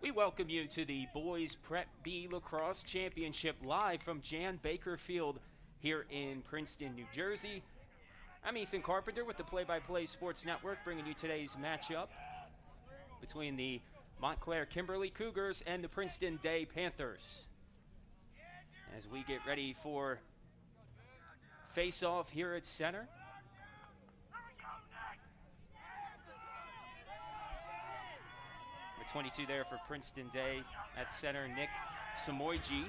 We welcome you to the Boys Prep B Lacrosse Championship live from Jan Baker Field here in Princeton, New Jersey. I'm Ethan Carpenter with the Play-by-Play Sports Network, bringing you today's matchup between the Montclair Kimberley Cougars and the Princeton Day Panthers. As we get ready for face-off here at center. Number 22 there for Princeton Day at center, Nick Samoyji.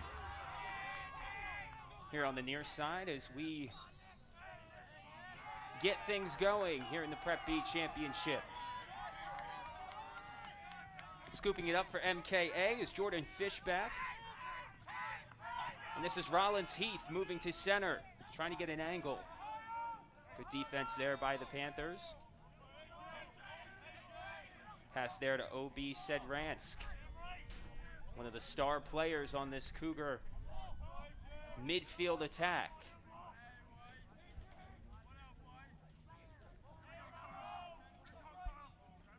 Here on the near side as we get things going here in the Prep B Championship. Scooping it up for MKA is Jordan Fishback. And this is Rollins Heath moving to center, trying to get an angle. Good defense there by the Panthers. Pass there to O.B. Sedransk, one of the star players on this Cougar midfield attack.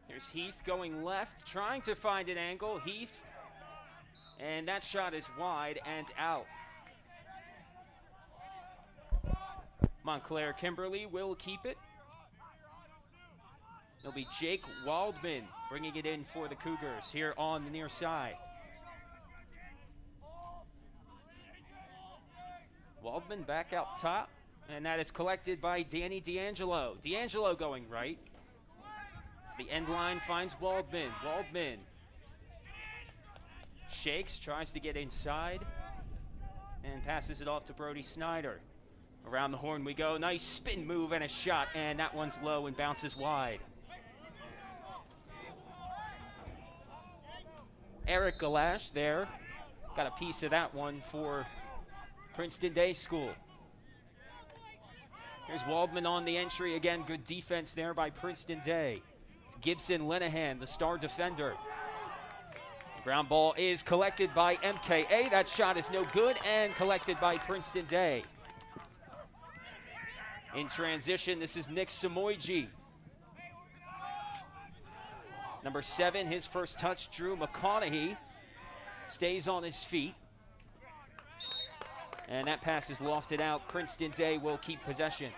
Here's Heath going left, trying to find an angle. Heath, and that shot is wide and out. Montclair Kimberley will keep it. It'll be Jake Waldman bringing it in for the Cougars here on the near side. Waldman back out top, and that is collected by Danny D'Angelo. D'Angelo going right. The end line finds Waldman. Waldman shakes, tries to get inside, and passes it off to Brody Snyder. Around the horn we go. Nice spin move and a shot, and that one's low and bounces wide. Eric Galash there. Got a piece of that one for Princeton Day School. Here's Waldman on the entry. Again, good defense there by Princeton Day. It's Gibson Linehan, the star defender. The ground ball is collected by MKA. That shot is no good and collected by Princeton Day. In transition, this is Nick Samoyji. Number 7, his first touch, Drew McConaughey, stays on his feet. And that pass is lofted out. Princeton Day will keep possession.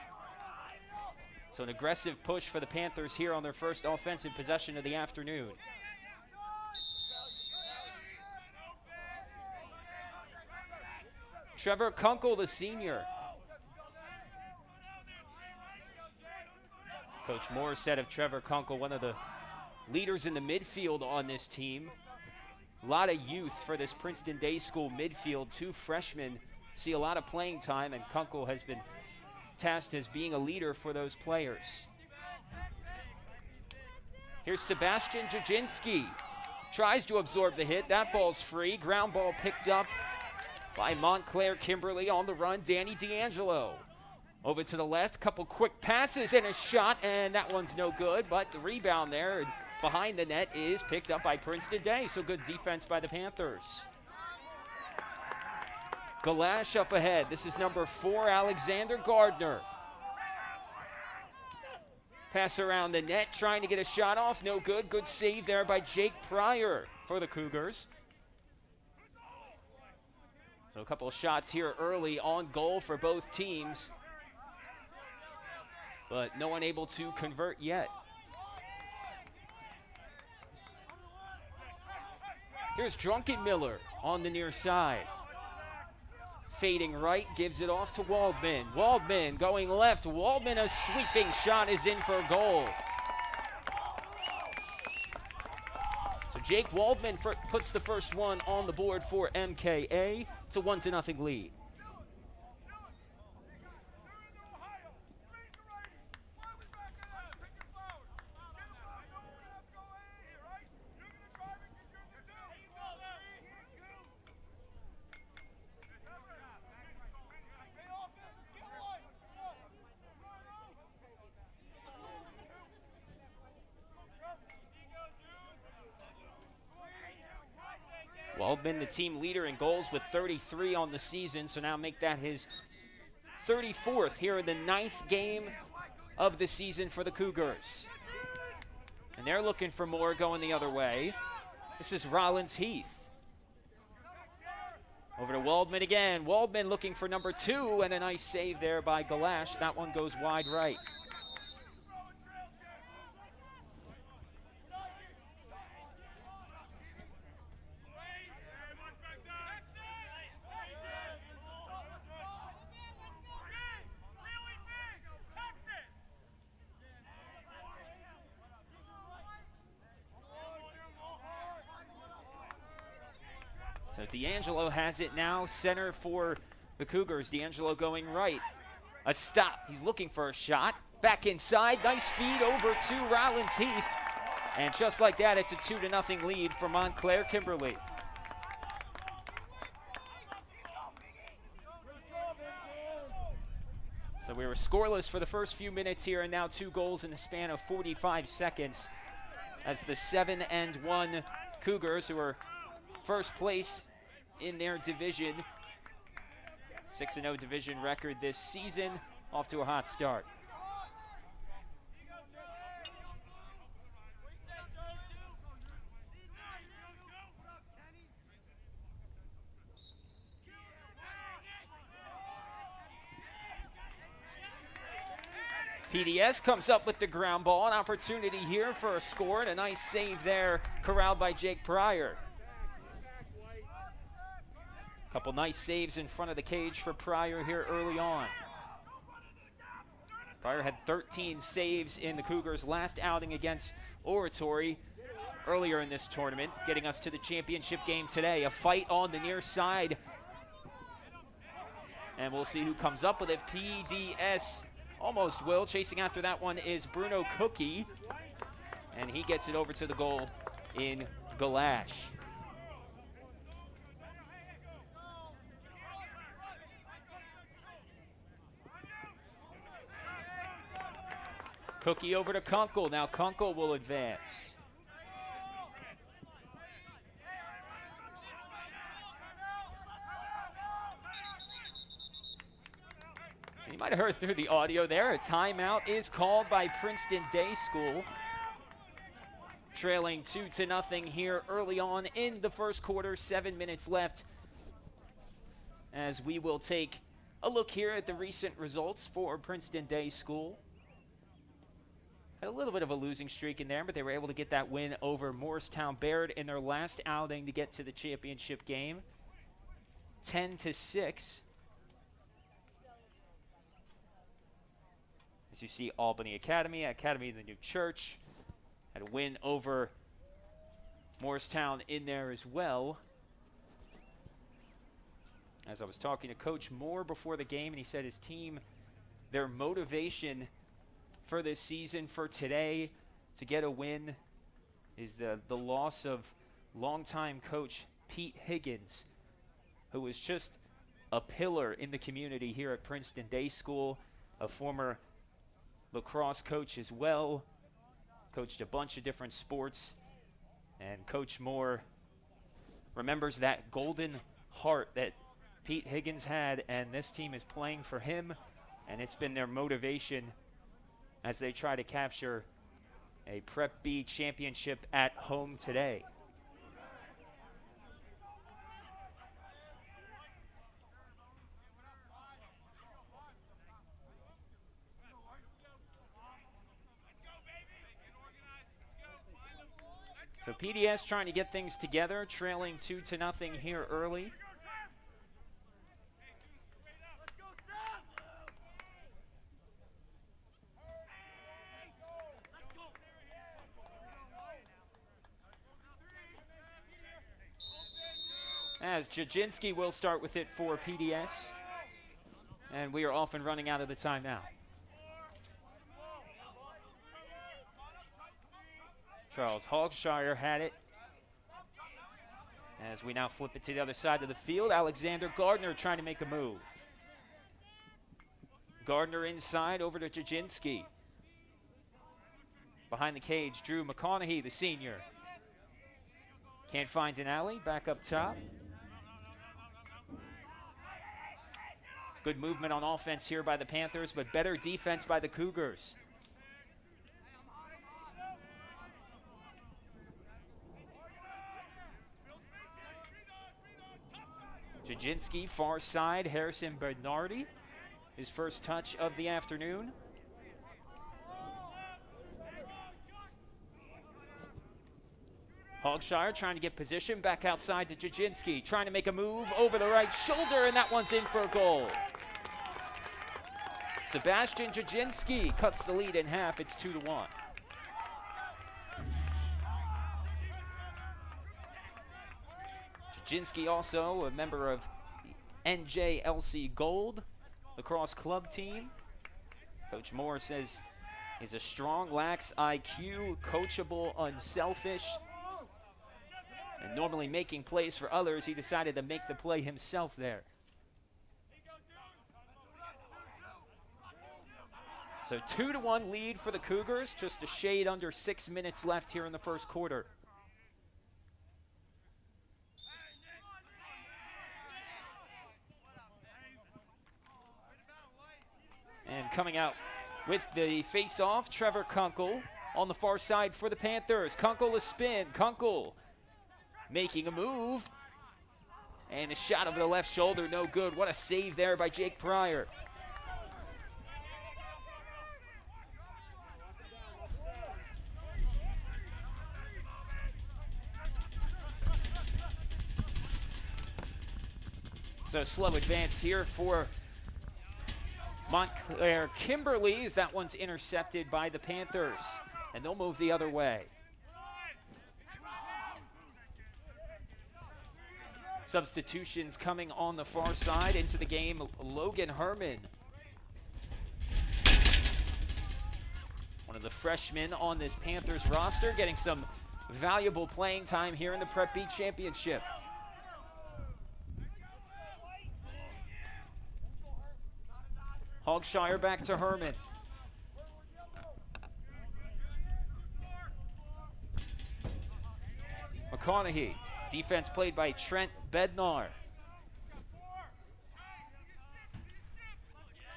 So an aggressive push for the Panthers here on their first offensive possession of the afternoon. Trevor Kunkel, the senior. Coach Moore said of Trevor Kunkel, one of the leaders in the midfield on this team. A lot of youth for this Princeton Day School midfield. 2 freshmen see a lot of playing time, and Kunkel has been tasked as being a leader for those players. Here's Sebastian Jajinski. Tries to absorb the hit. That ball's free. Ground ball picked up by Montclair Kimberley on the run. Danny D'Angelo. Over to the left, couple quick passes and a shot, and that one's no good, but the rebound there behind the net is picked up by Princeton Day, so good defense by the Panthers. Galash up ahead. This is number 4, Alexander Gardner. Pass around the net, trying to get a shot off, no good. Good save there by Jake Pryor for the Cougars. So a couple of shots here early on goal for both teams, but no one able to convert yet. Here's Drunken Miller on the near side. Fading right, gives it off to Waldman. Waldman going left. Waldman, a sweeping shot is in for a goal. So Jake Waldman puts the first one on the board for MKA. It's a 1-0 lead. Waldman, the team leader in goals with 33 on the season, so now make that his 34th here in the 9th game of the season for the Cougars. And they're looking for more going the other way. This is Rollins Heath. Over to Waldman again. Waldman looking for number 2, and a nice save there by Galash. That one goes wide right. So D'Angelo has it now, center for the Cougars. D'Angelo going right. A stop. He's looking for a shot. Back inside. Nice feed over to Rollins Heath. And just like that, it's a 2-0 lead for Montclair Kimberley. So we were scoreless for the first few minutes here, and now 2 goals in the span of 45 seconds as the 7-1 Cougars, who are first place in their division, 6-0 division record this season, off to a hot start. PDS comes up with the ground ball, an opportunity here for a score, and a nice save there, corralled by Jake Pryor. Couple nice saves in front of the cage for Pryor here early on. Pryor had 13 saves in the Cougars' last outing against Oratory earlier in this tournament, getting us to the championship game today. A fight on the near side. And we'll see who comes up with it. PDS almost will. Chasing after that one is Bruno Cookie. And he gets it over to the goal in Galash. Cookie over to Kunkel. Now Kunkel will advance. You might have heard through the audio there. A timeout is called by Princeton Day School. Trailing 2-0 here early on in the first quarter. 7 minutes left. As we will take a look here at the recent results for Princeton Day School. Had a little bit of a losing streak in there, but they were able to get that win over Morristown Baird in their last outing to get to the championship game. 10-6. As you see, Albany Academy of the New Church had a win over Morristown in there as well. As I was talking to Coach Moore before the game, and he said his team, their motivation for this season, for today, to get a win is the loss of longtime coach Pete Higgins, who was just a pillar in the community here at Princeton Day School, a former lacrosse coach as well, coached a bunch of different sports, and Coach Moore remembers that golden heart that Pete Higgins had, and this team is playing for him, and it's been their motivation as they try to capture a Prep B championship at home today. So PDS trying to get things together, trailing 2-0 here early. As Jaginski will start with it for PDS. And we are off and running out of the timeout. Charles Hogshire had it. As we now flip it to the other side of the field, Alexander Gardner trying to make a move. Gardner inside over to Jaginski. Behind the cage, Drew McConaughey, the senior. Can't find an alley, back up top. Good movement on offense here by the Panthers, but better defense by the Cougars. Jaginski, far side, Harrison Bernardi, his first touch of the afternoon. Hogshire trying to get position, back outside to Jaginski, trying to make a move over the right shoulder, and that one's in for a goal. Sebastian Jaginski cuts the lead in half. It's 2-1. Jaginski also a member of the NJISAA Gold lacrosse club team. Coach Moore says he's a strong, lacks IQ, coachable, unselfish, and normally making plays for others. He decided to make the play himself there. So 2-1 lead for the Cougars, just a shade under 6 minutes left here in the first quarter. And coming out with the face-off, Trevor Kunkel on the far side for the Panthers. Kunkel a spin, Kunkel making a move. And a shot over the left shoulder, no good. What a save there by Jake Pryor. So slow advance here for Montclair Kimberley as that one's intercepted by the Panthers. And they'll move the other way. Substitutions coming on the far side into the game. Logan Herman, one of the freshmen on this Panthers roster, getting some valuable playing time here in the Prep B Championship. Hogshire back to Herman. McConaughey. Defense played by Trent Bednar.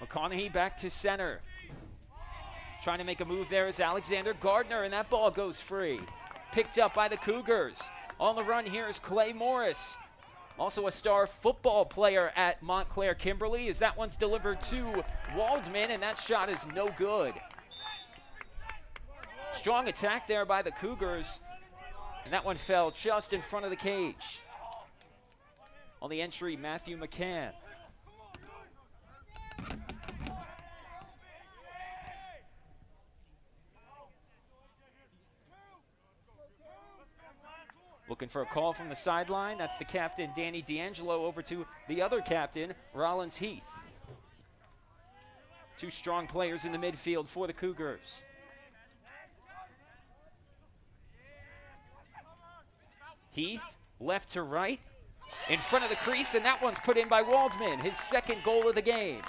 McConaughey back to center. Trying to make a move there is Alexander Gardner, and that ball goes free. Picked up by the Cougars. On the run here is Clay Morris. Also a star football player at Montclair Kimberley, as that one's delivered to Waldman, and that shot is no good. Strong attack there by the Cougars, and that one fell just in front of the cage. On the entry, Matthew McCann. Looking for a call from the sideline. That's the captain, Danny D'Angelo, over to the other captain, Rollins Heath. Two strong players in the midfield for the Cougars. Heath, left to right, in front of the crease, and that one's put in by Waldman, his second goal of the game.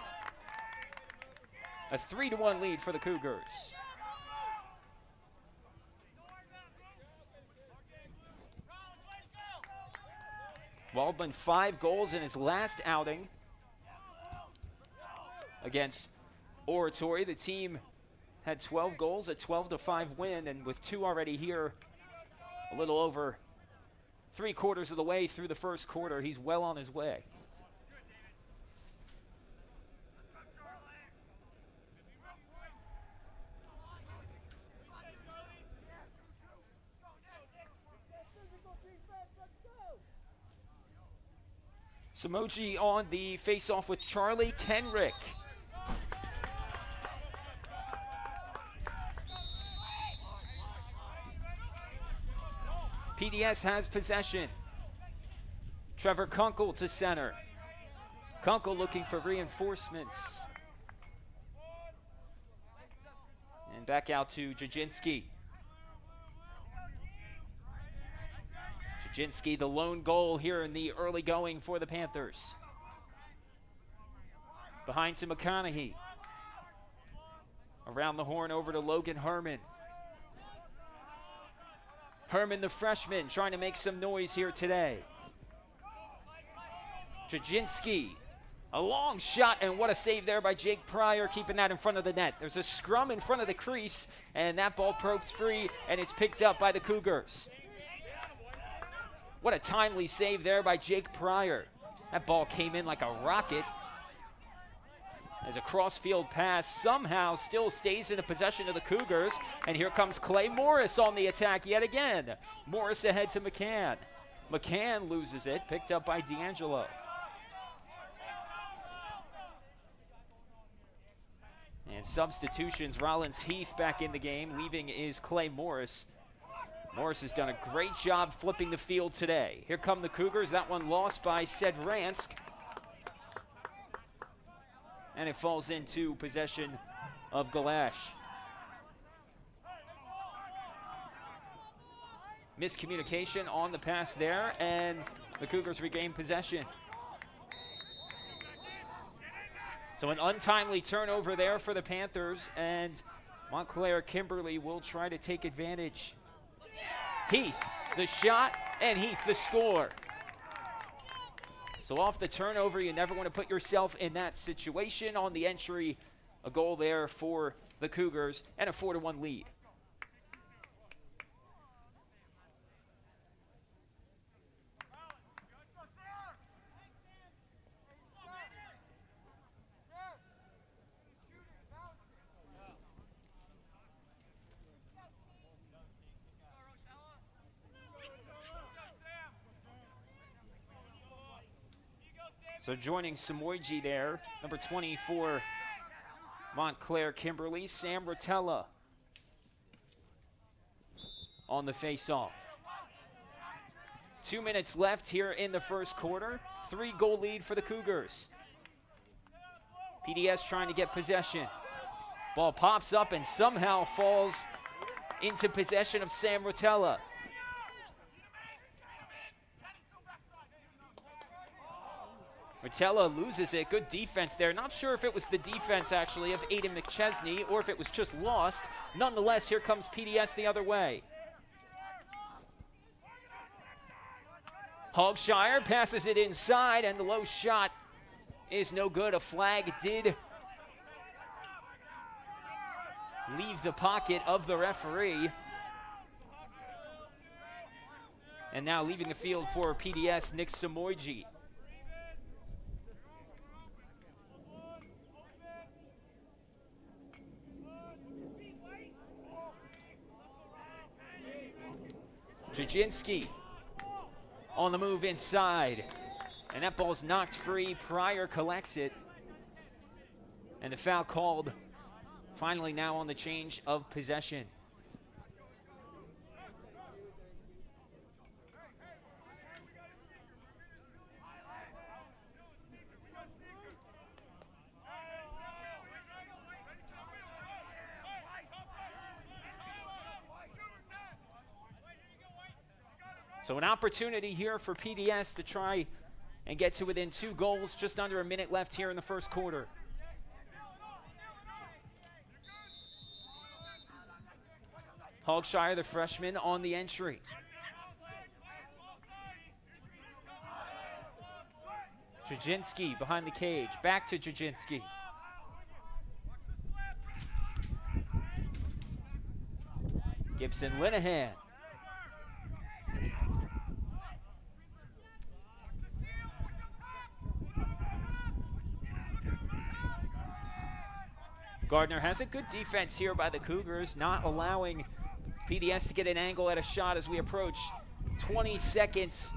A 3-1 lead for the Cougars. Waldman 5 goals in his last outing against Oratory. The team had 12 goals, a 12-5 win, and with 2 already here, a little over 3/4 of the way through the first quarter, he's well on his way. Samoji on the face-off with Charlie Kenrick. PDS has possession. Trevor Kunkel to center. Kunkel looking for reinforcements. And back out to Jaginski. Jaginski, the lone goal here in the early going for the Panthers. Behind to McConaughey. Around the horn over to Logan Herman. Herman, the freshman, trying to make some noise here today. Jaginski, a long shot, and what a save there by Jake Pryor, keeping that in front of the net. There's a scrum in front of the crease, and that ball pokes free, and it's picked up by the Cougars. What a timely save there by Jake Pryor. That ball came in like a rocket. As a cross-field pass somehow still stays in the possession of the Cougars. And here comes Clay Morris on the attack yet again. Morris ahead to McCann. McCann loses it, picked up by D'Angelo. And substitutions, Rollins Heath back in the game. Leaving is Clay Morris. Morris has done a great job flipping the field today. Here come the Cougars. That one lost by Sedransk. And it falls into possession of Galash. Miscommunication on the pass there, and the Cougars regain possession. So an untimely turnover there for the Panthers, and Montclair Kimberley will try to take advantage. Heath, the shot, and Heath, the score. So off the turnover, you never want to put yourself in that situation. On the entry, a goal there for the Cougars, and a 4-1 lead. So joining Samoyji there, number 24, Montclair Kimberley, Sam Rotella on the face-off. 2 minutes left here in the first quarter. 3-goal lead for the Cougars. PDS trying to get possession. Ball pops up and somehow falls into possession of Sam Rotella. Rotella loses it. Good defense there. Not sure if it was the defense, actually, of Aiden McChesney or if it was just lost. Nonetheless, here comes PDS the other way. Hogshire passes it inside, and the low shot is no good. A flag did leave the pocket of the referee. And now leaving the field for PDS, Nick Samoyji. Jaginski on the move inside, and that ball's knocked free. Pryor collects it, and the foul called finally now on the change of possession. So an opportunity here for PDS to try and get to within 2 goals. Just under a minute left here in the first quarter. Hogshire, the freshman, on the entry. Jaginski behind the cage. Back to Jaginski. Gibson Linehan. Gardner has a good defense here by the Cougars, not allowing PDS to get an angle at a shot as we approach 20 seconds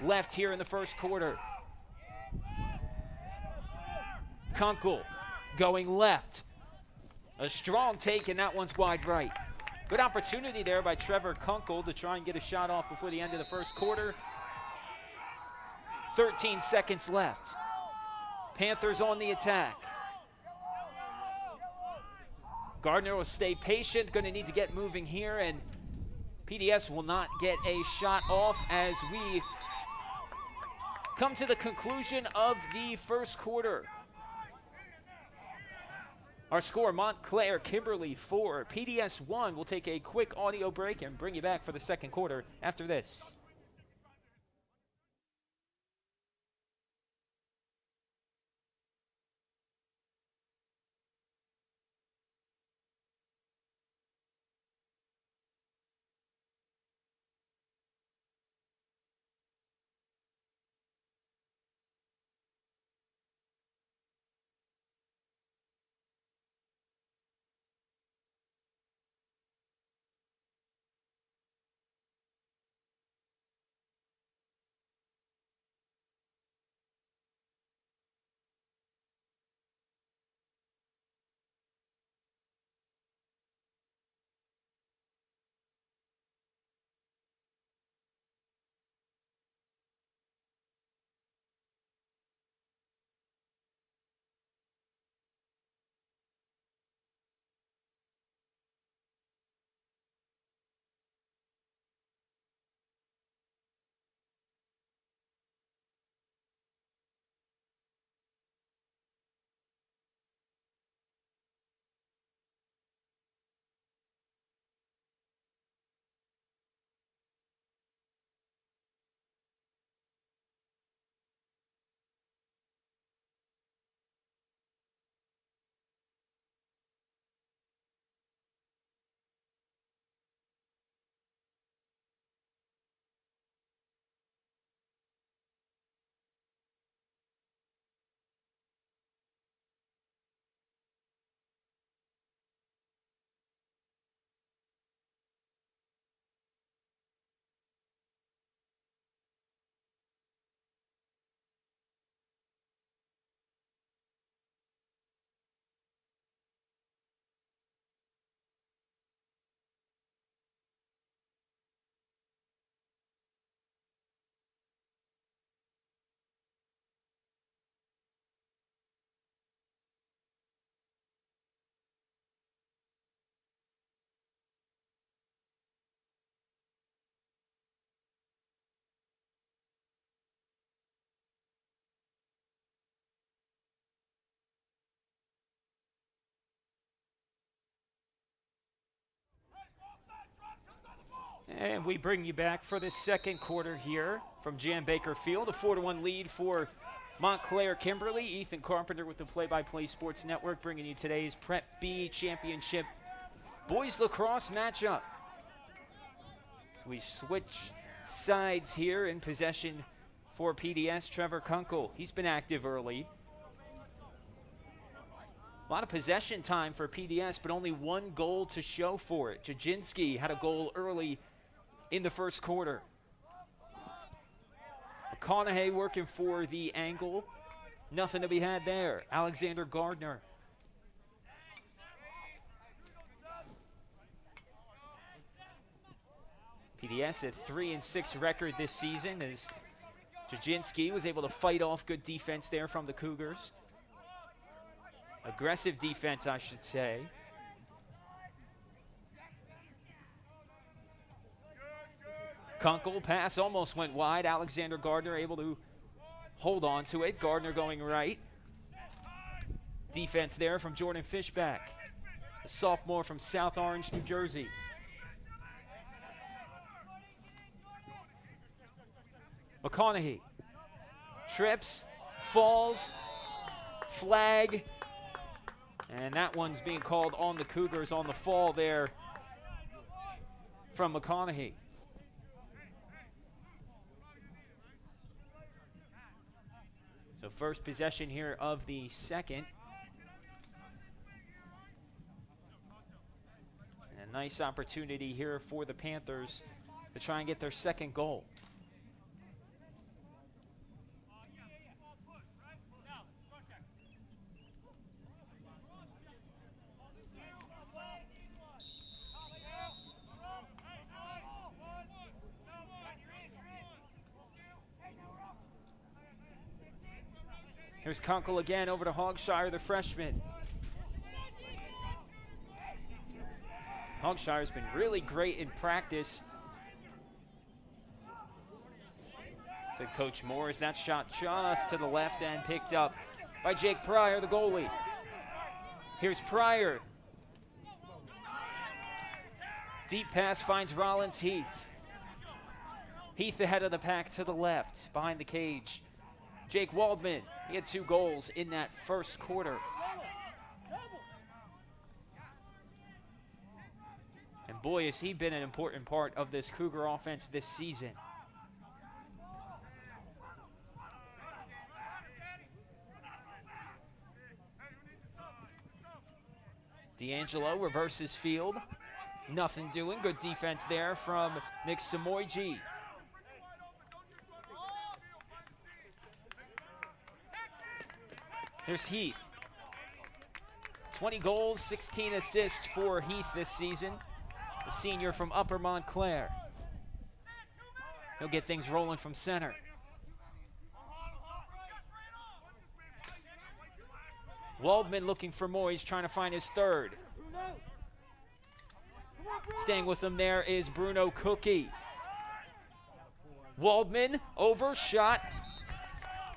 left here in the first quarter. Kunkel going left. A strong take, and that one's wide right. Good opportunity there by Trevor Kunkel to try and get a shot off before the end of the first quarter. 13 seconds left. Panthers on the attack. Gardner will stay patient, going to need to get moving here, and PDS will not get a shot off as we come to the conclusion of the first quarter. Our score, Montclair Kimberley 4, PDS 1. We'll take a quick audio break and bring you back for the second quarter after this. And we bring you back for the second quarter here from Jan Baker Field. A 4-1 lead for Montclair Kimberley. Ethan Carpenter with the Play-by-Play Sports Network bringing you today's Prep B Championship Boys Lacrosse matchup. So we switch sides here in possession for PDS. Trevor Kunkel, he's been active early. A lot of possession time for PDS, but only one goal to show for it. Jajinski had a goal early in the first quarter. McConaughey working for the angle. Nothing to be had there. Alexander Gardner. PDS a 3-6 record this season as Jajinski was able to fight off good defense there from the Cougars. Aggressive defense, I should say. Kunkel pass almost went wide. Alexander Gardner able to hold on to it. Gardner going right. Defense there from Jordan Fishback, a sophomore from South Orange, New Jersey. McConaughey trips, falls, flag, and that one's being called on the Cougars on the fall there from McConaughey. So first possession here of the second. And a nice opportunity here for the Panthers to try and get their second goal. Here's Kunkel again over to Hogshire, the freshman. Hogshire's been really great in practice. Said Coach Morris, that shot just to the left and picked up by Jake Pryor, the goalie. Here's Pryor. Deep pass finds Rollins Heath. Heath ahead of the pack to the left, behind the cage. Jake Waldman, he had 2 goals in that first quarter. And boy, has he been an important part of this Cougar offense this season. D'Angelo reverses field. Nothing doing. Good defense there from Nick Samoyji. Here's Heath. 20 goals, 16 assists for Heath this season. The senior from Upper Montclair. He'll get things rolling from center. Waldman looking for more. He's trying to find his third. Staying with him there is Bruno Cookie. Waldman, overshot.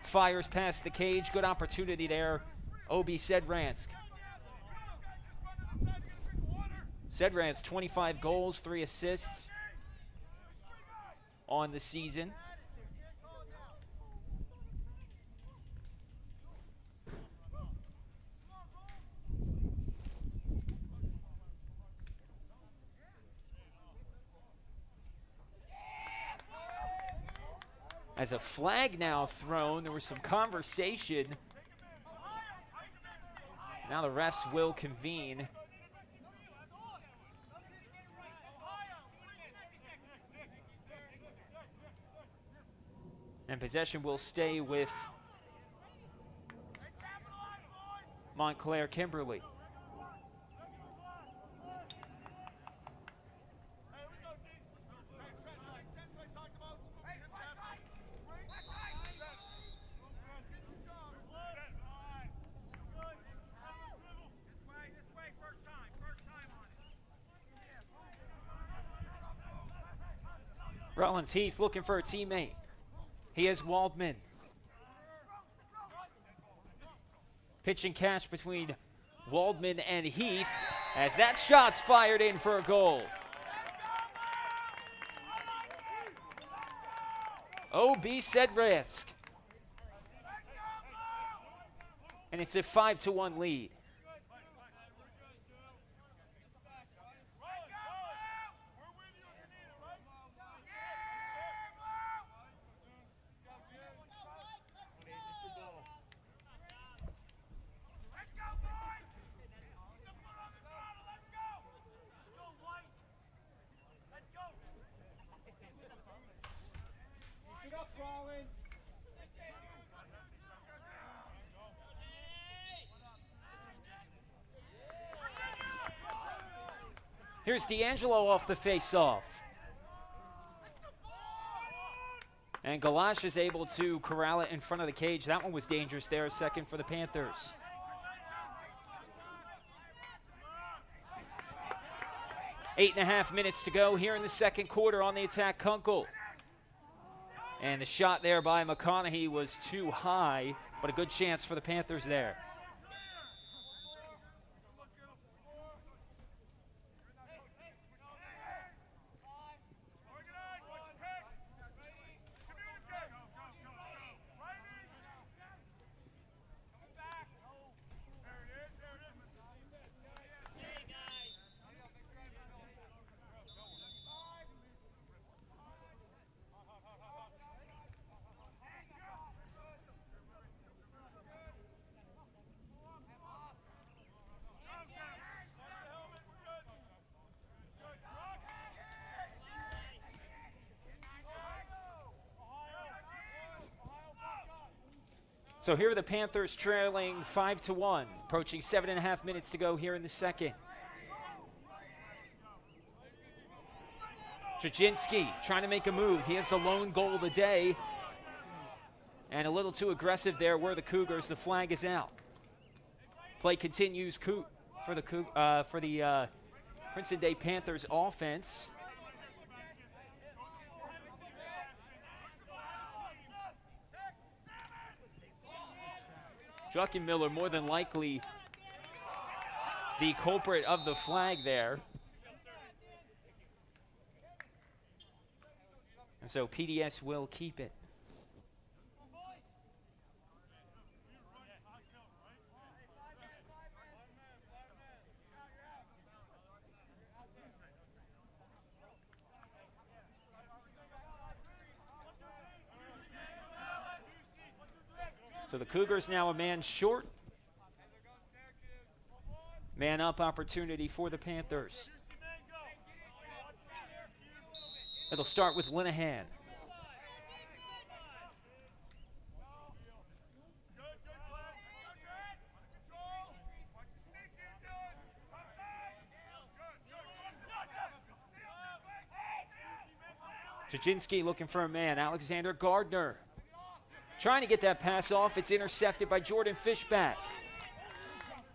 Fires past the cage. Good opportunity there. Obi Sedransk. Sedransk, 25 goals, 3 assists on the season. As a flag now thrown, there was some conversation. Now the refs will convene. And possession will stay with Montclair Kimberley. Rollins Heath looking for a teammate. He has Waldman. Pitch and catch between Waldman and Heath as that shot's fired in for a goal. OB said risk. And it's a 5-1 lead. Here's D'Angelo off the face-off. And Galash is able to corral it in front of the cage. That one was dangerous there, a second for the Panthers. Eight and a half minutes to go here in the second quarter. On the attack, Kunkel. And the shot there by McConaughey was too high, but a good chance for the Panthers there. So here are the Panthers trailing 5-1, approaching 7.5 minutes to go here in the second. Jaginski trying to make a move. He has the lone goal of the day. And a little too aggressive there were the Cougars. The flag is out. Play continues for the Princeton Day Panthers offense. Druckenmiller more than likely the culprit of the flag there. And so PDS will keep it. So the Cougars now a man short. Man up opportunity for the Panthers. It'll start with Linehan. Jaginski looking for a man. Alexander Gardner trying to get that pass off. It's intercepted by Jordan Fishback.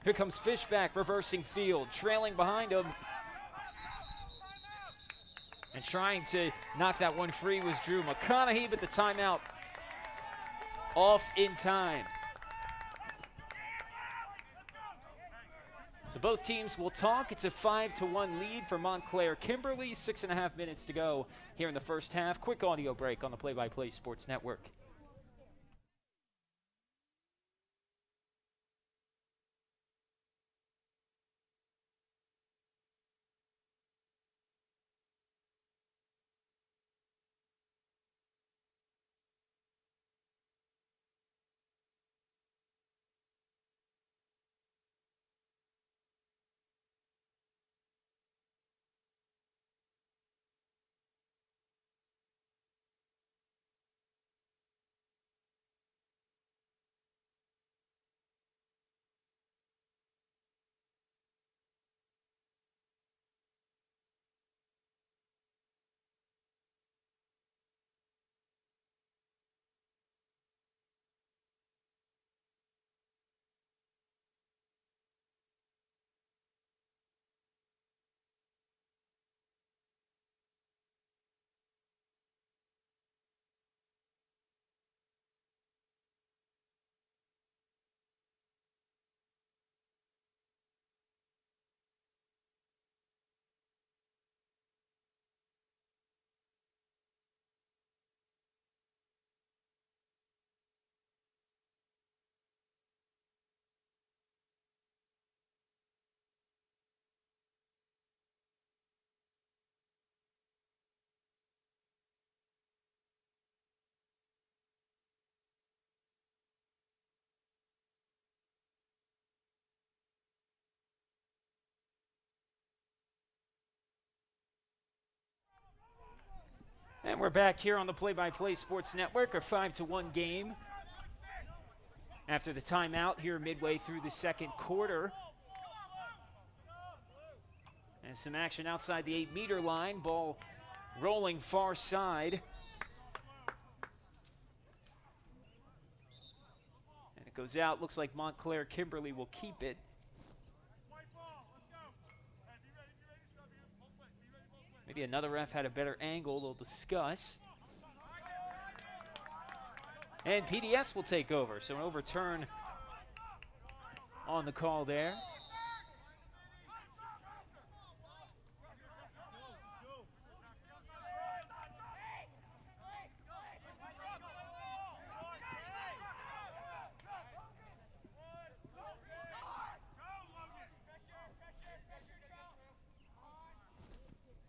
Here comes Fishback reversing field, trailing behind him. And trying to knock that one free was Drew McConaughey, but the timeout off in time. So both teams will talk. It's a 5-1 lead for Montclair Kimberley. 6.5 minutes to go here in the first half. Quick audio break on the Play-by-Play Sports Network. And we're back here on the Play-by-Play Sports Network, a 5-1 game. After the timeout here midway through the second quarter. And some action outside the 8-meter line. Ball rolling far side. And it goes out. Looks like Montclair Kimberley will keep it. Maybe another ref had a better angle. They'll discuss. And PDS will take over. So an overturn on the call there.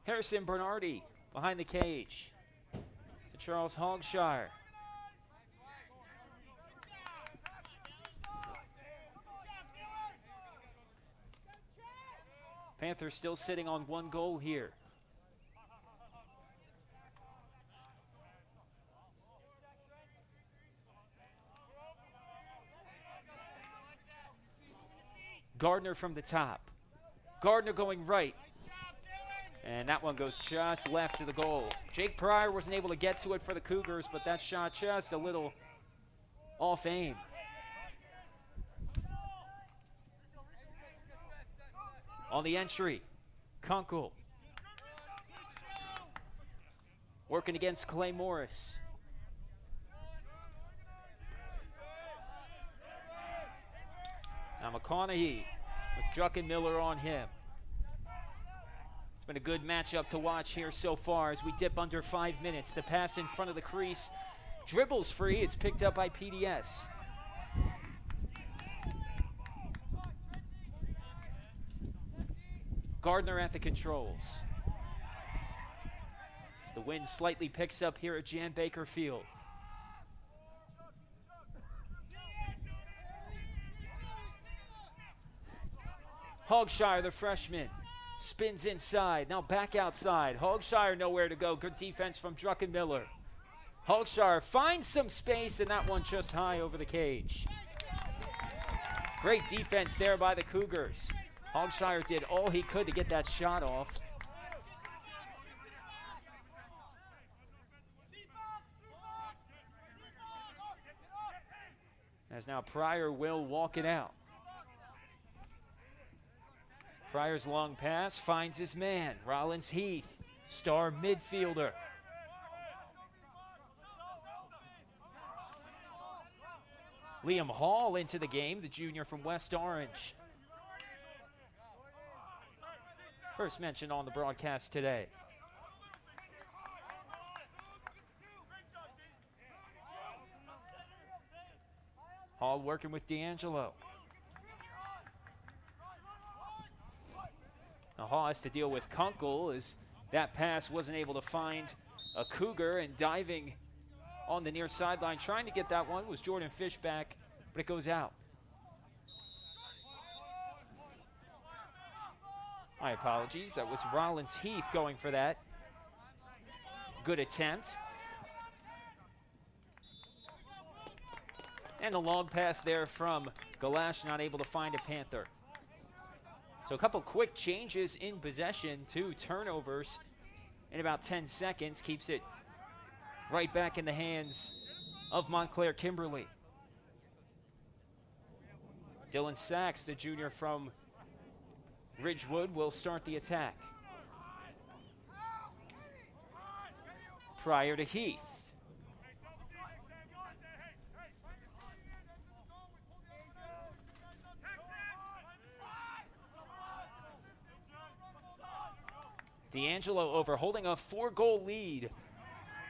Harrison Bernardi behind the cage to Charles Hogshire. Panthers still sitting on 1 goal here. Gardner from the top. Gardner going right. And that one goes just left to the goal. Jake Pryor wasn't able to get to it for the Cougars, but that shot just a little off aim. On the entry, Kunkel. Working against Clay Morris. Now McConaughey with Druckenmiller on him. It's been a good matchup to watch here so far as we dip under 5 minutes. The pass in front of the crease. Dribbles free. It's picked up by PDS. Gardner at the controls. As the wind slightly picks up here at Jan Baker Field. Hogshire, the freshman. Spins inside, now back outside. Hogshire nowhere to go. Good defense from Druckenmiller. Hogshire finds some space, and that one just high over the cage. Great defense there by the Cougars. Hogshire did all he could to get that shot off. As now Pryor will walk it out. Pryor's long pass finds his man, Rollins Heath, star midfielder. Liam Hall into the game, the junior from West Orange. First mention on the broadcast today. Hall working with D'Angelo. Now Hall has to deal with Kunkel as that pass wasn't able to find a Cougar, and diving on the near sideline trying to get that one was Jordan Fishback, but it goes out. My apologies, that was Rollins Heath going for that. Good attempt. And the long pass there from Galash, not able to find a Panther. So a couple quick changes in possession, 2 turnovers in about 10 seconds. Keeps it right back in the hands of Montclair Kimberley. Dylan Sachs, the junior from Ridgewood, will start the attack. Pryor to Heath. D'Angelo over, holding a 4-goal lead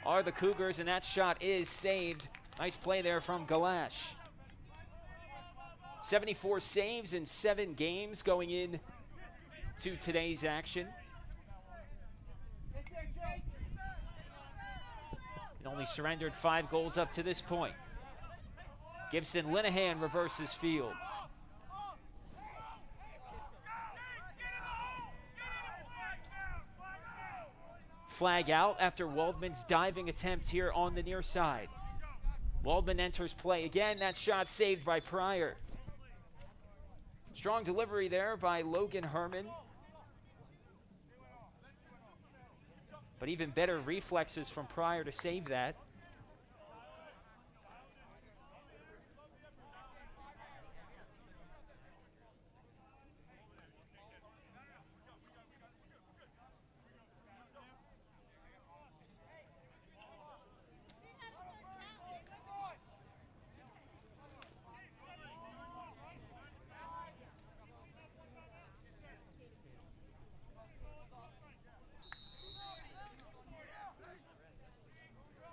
are the Cougars, and that shot is saved. Nice play there from Galash. 74 saves in 7 games going in to today's action. And only surrendered 5 goals up to this point. Gibson Linehan reverses field. flag out after Waldman's diving attempt here on the near side. Waldman enters play again. That shot saved by Pryor. Strong delivery there by Logan Herman. But even better reflexes from Pryor to save that.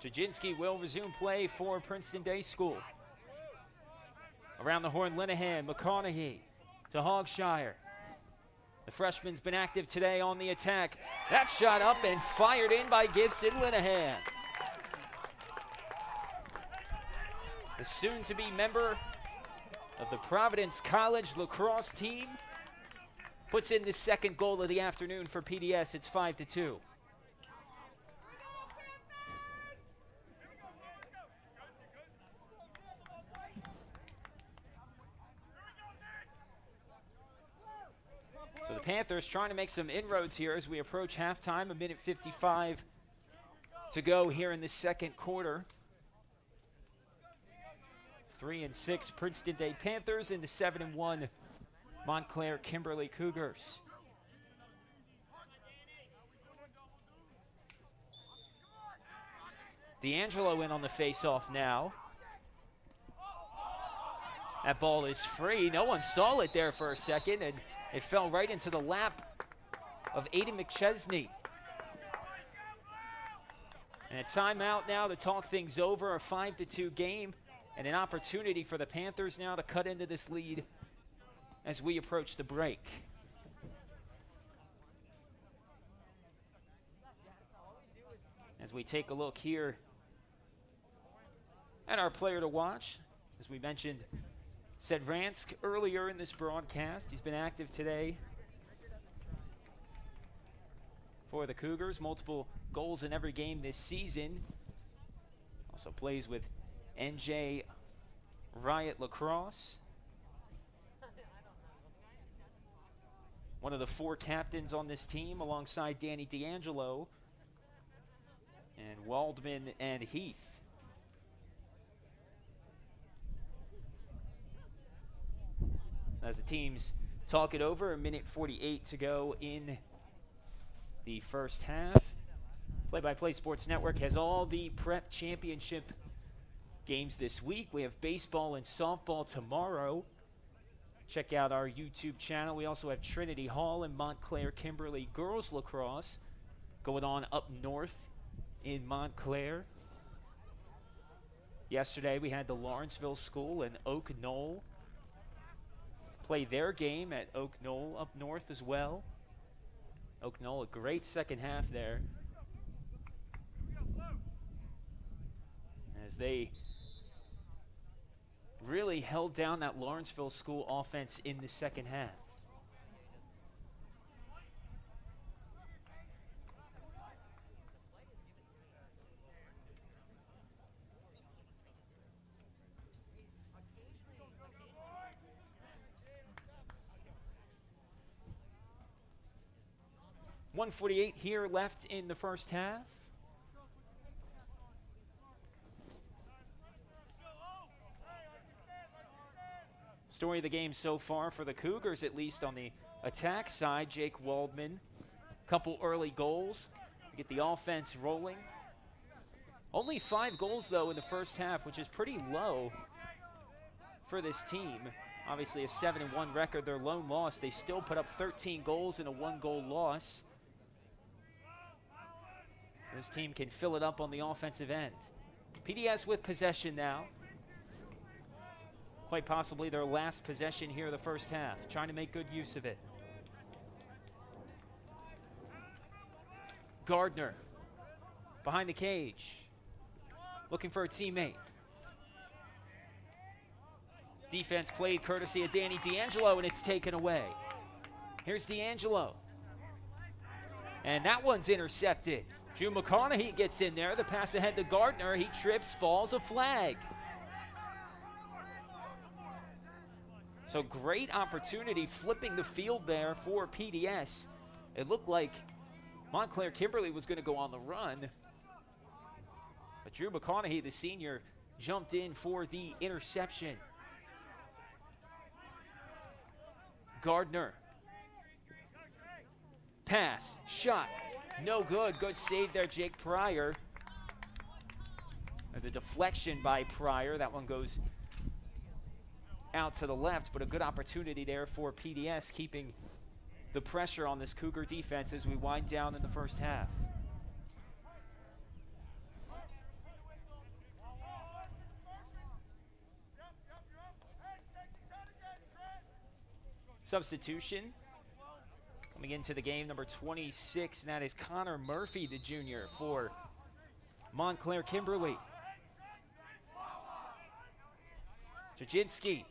Jaginski will resume play for Princeton Day School. Around the horn, Linehan, McConaughey to Hogshire. The freshman's been active today on the attack. That shot up and fired in by Gibson Linehan. The soon-to-be member of the Providence College lacrosse team puts in the second goal of the afternoon for PDS. It's 5-2. So the Panthers trying to make some inroads here as we approach halftime. 1:55 to go here in the second quarter. 3-6 Princeton Day Panthers and the 7-1 Montclair Kimberley Cougars. D'Angelo in on the face-off now. That ball is free. No one saw it there for a second, and it fell right into the lap of Aiden McChesney. And a timeout now to talk things over. A 5-2 game and an opportunity for the Panthers now to cut into this lead as we approach the break. As we take a look here at our player to watch, as we mentioned, Sedransk earlier in this broadcast. He's been active today for the Cougars. Multiple goals in every game this season. Also plays with NJ Riot Lacrosse. One of the 4 captains on this team alongside Danny D'Angelo and Waldman and Heath. As the teams talk it over, 1:48 to go in the first half. Play-by-Play Sports Network has all the prep championship games this week. We have baseball and softball tomorrow. Check out our YouTube channel. We also have Trinity Hall and Montclair Kimberley girls lacrosse going on up north in Montclair. Yesterday we had the Lawrenceville School and Oak Knoll play their game at Oak Knoll up north as well. Oak Knoll, a great second half there, as they really held down that Lawrenceville School offense in the second half. .148 here left in the first half. Story of the game so far for the Cougars, at least on the attack side. Jake Waldman, couple early goals to get the offense rolling. Only 5 goals, though, in the first half, which is pretty low for this team. Obviously a 7-1 record, their lone loss. They still put up 13 goals in a 1-goal loss. This team can fill it up on the offensive end. PDS with possession now. Quite possibly their last possession here in the first half. Trying to make good use of it. Gardner behind the cage. Looking for a teammate. Defense played courtesy of Danny D'Angelo, and it's taken away. Here's D'Angelo. And that one's intercepted. Drew McConaughey gets in there. The pass ahead to Gardner. He trips, falls, a flag. So great opportunity flipping the field there for PDS. It looked like Montclair Kimberley was going to go on the run. But Drew McConaughey, the senior, jumped in for the interception. Gardner. Pass, shot, no good. Good save there, Jake Pryor. The deflection by Pryor, that one goes out to the left, but a good opportunity there for PDS, keeping the pressure on this Cougar defense as we wind down in the first half. Substitution coming into the game, number 26, and that is Connor Murphy, the junior, for Montclair Kimberley. Jaginski.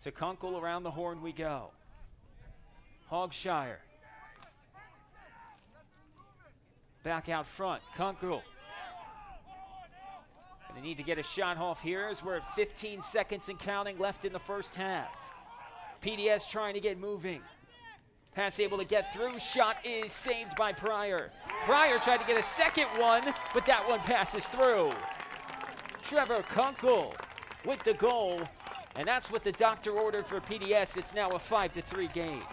To Kunkel, around the horn we go. Hogshire. Back out front, Kunkel. Gonna need to get a shot off here as we're at 15 seconds and counting left in the first half. PDS trying to get moving. Pass able to get through, shot is saved by Pryor. Pryor tried to get a second one, but that one passes through. Trevor Kunkel with the goal, and that's what the doctor ordered for PDS. It's now a 5-3 game.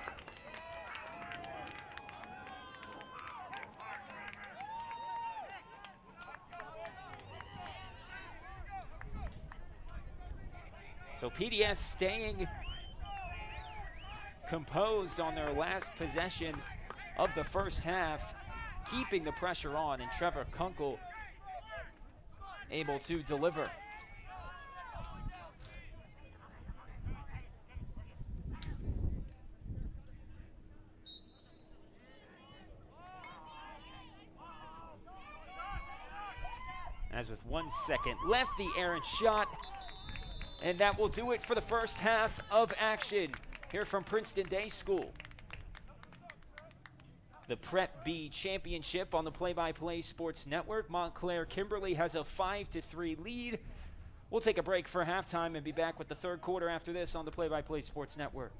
So PDS staying composed on their last possession of the first half, keeping the pressure on, and Trevor Kunkel able to deliver. As with 1 second left, the errant shot, and that will do it for the first half of action here from Princeton Day School. The Prep B Championship on the Play-by-Play Sports Network. Montclair Kimberley has a 5-3 lead. We'll take a break for halftime and be back with the third quarter after this on the Play-by-Play Sports Network.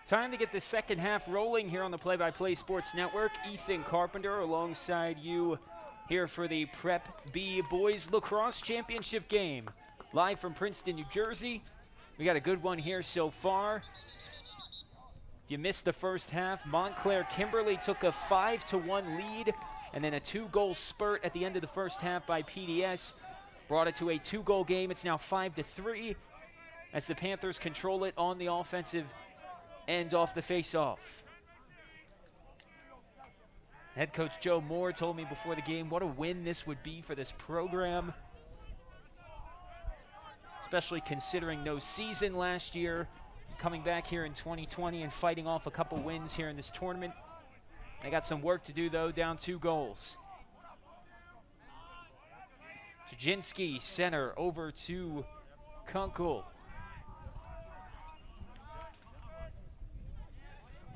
Time to get the second half rolling here on the Play-by-Play Sports Network. Ethan Carpenter alongside you here for the Prep B Boys Lacrosse Championship game. Live from Princeton, New Jersey. We got a good one here so far. If you missed the first half, Montclair Kimberley took a 5-1 lead, and then a 2-goal spurt at the end of the first half by PDS brought it to a 2-goal game. It's now 5-3 as the Panthers control it on the offensive end off the face-off. Head coach Joe Moore told me before the game what a win this would be for this program, especially considering no season last year, coming back here in 2020 and fighting off a couple wins here in this tournament. They got some work to do, though, down 2 goals. Jaginski, center, over to Kunkel.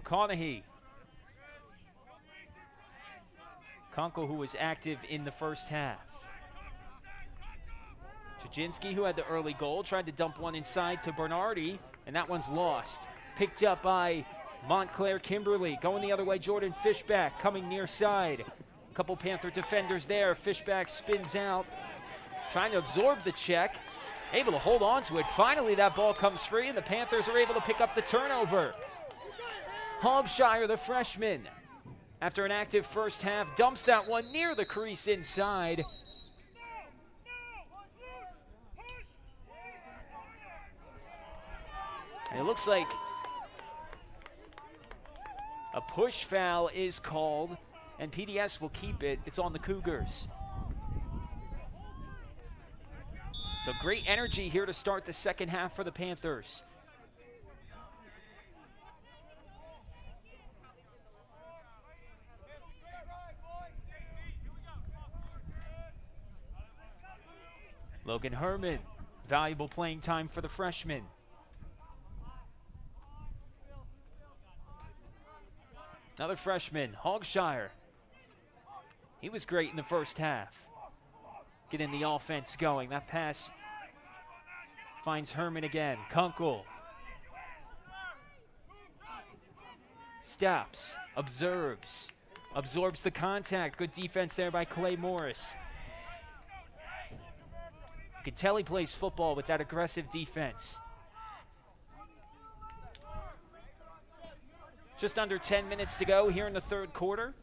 McConaughey. Kunkel, who was active in the first half. Jaginski, who had the early goal, tried to dump one inside to Bernardi, and that one's lost. Picked up by Montclair Kimberley. Going the other way, Jordan Fishback coming near side. A couple Panther defenders there. Fishback spins out, trying to absorb the check. Able to hold on to it. Finally, that ball comes free, and the Panthers are able to pick up the turnover. Hogshire, the freshman, after an active first half, dumps that one near the crease inside. And it looks like a push foul is called, and PDS will keep it. It's on the Cougars. So great energy here to start the second half for the Panthers. Logan Herman, valuable playing time for the freshman. Another freshman, Hogshire. He was great in the first half. Getting the offense going. That pass finds Herman again. Kunkel. Stops, observes, absorbs the contact. Good defense there by Clay Morris. You can tell he plays football with that aggressive defense. Just under 10 minutes to go here in the third quarter.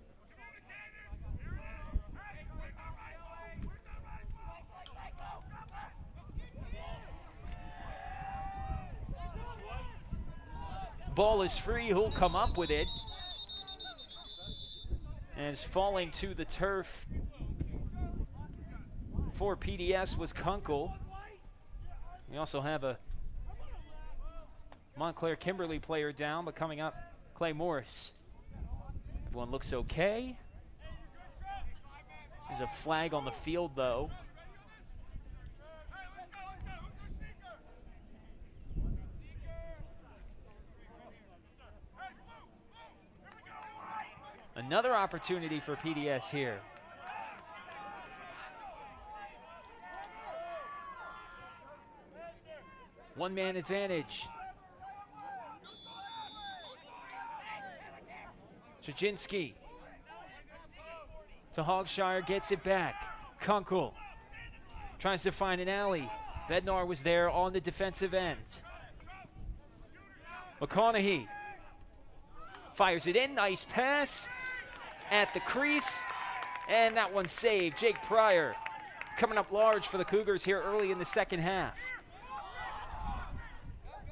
Ball is free. Who'll come up with it? As falling to the turf for PDS was Kunkel. We also have a Montclair Kimberley player down, but coming up, Clay Morris. Everyone looks okay. There's a flag on the field, though. Another opportunity for PDS here. One-man advantage. Jaginski to Hogshire, gets it back. Kunkel tries to find an alley. Bednar was there on the defensive end. McConaughey fires it in. Nice pass at the crease, and that one's saved. Jake Pryor coming up large for the Cougars here early in the second half.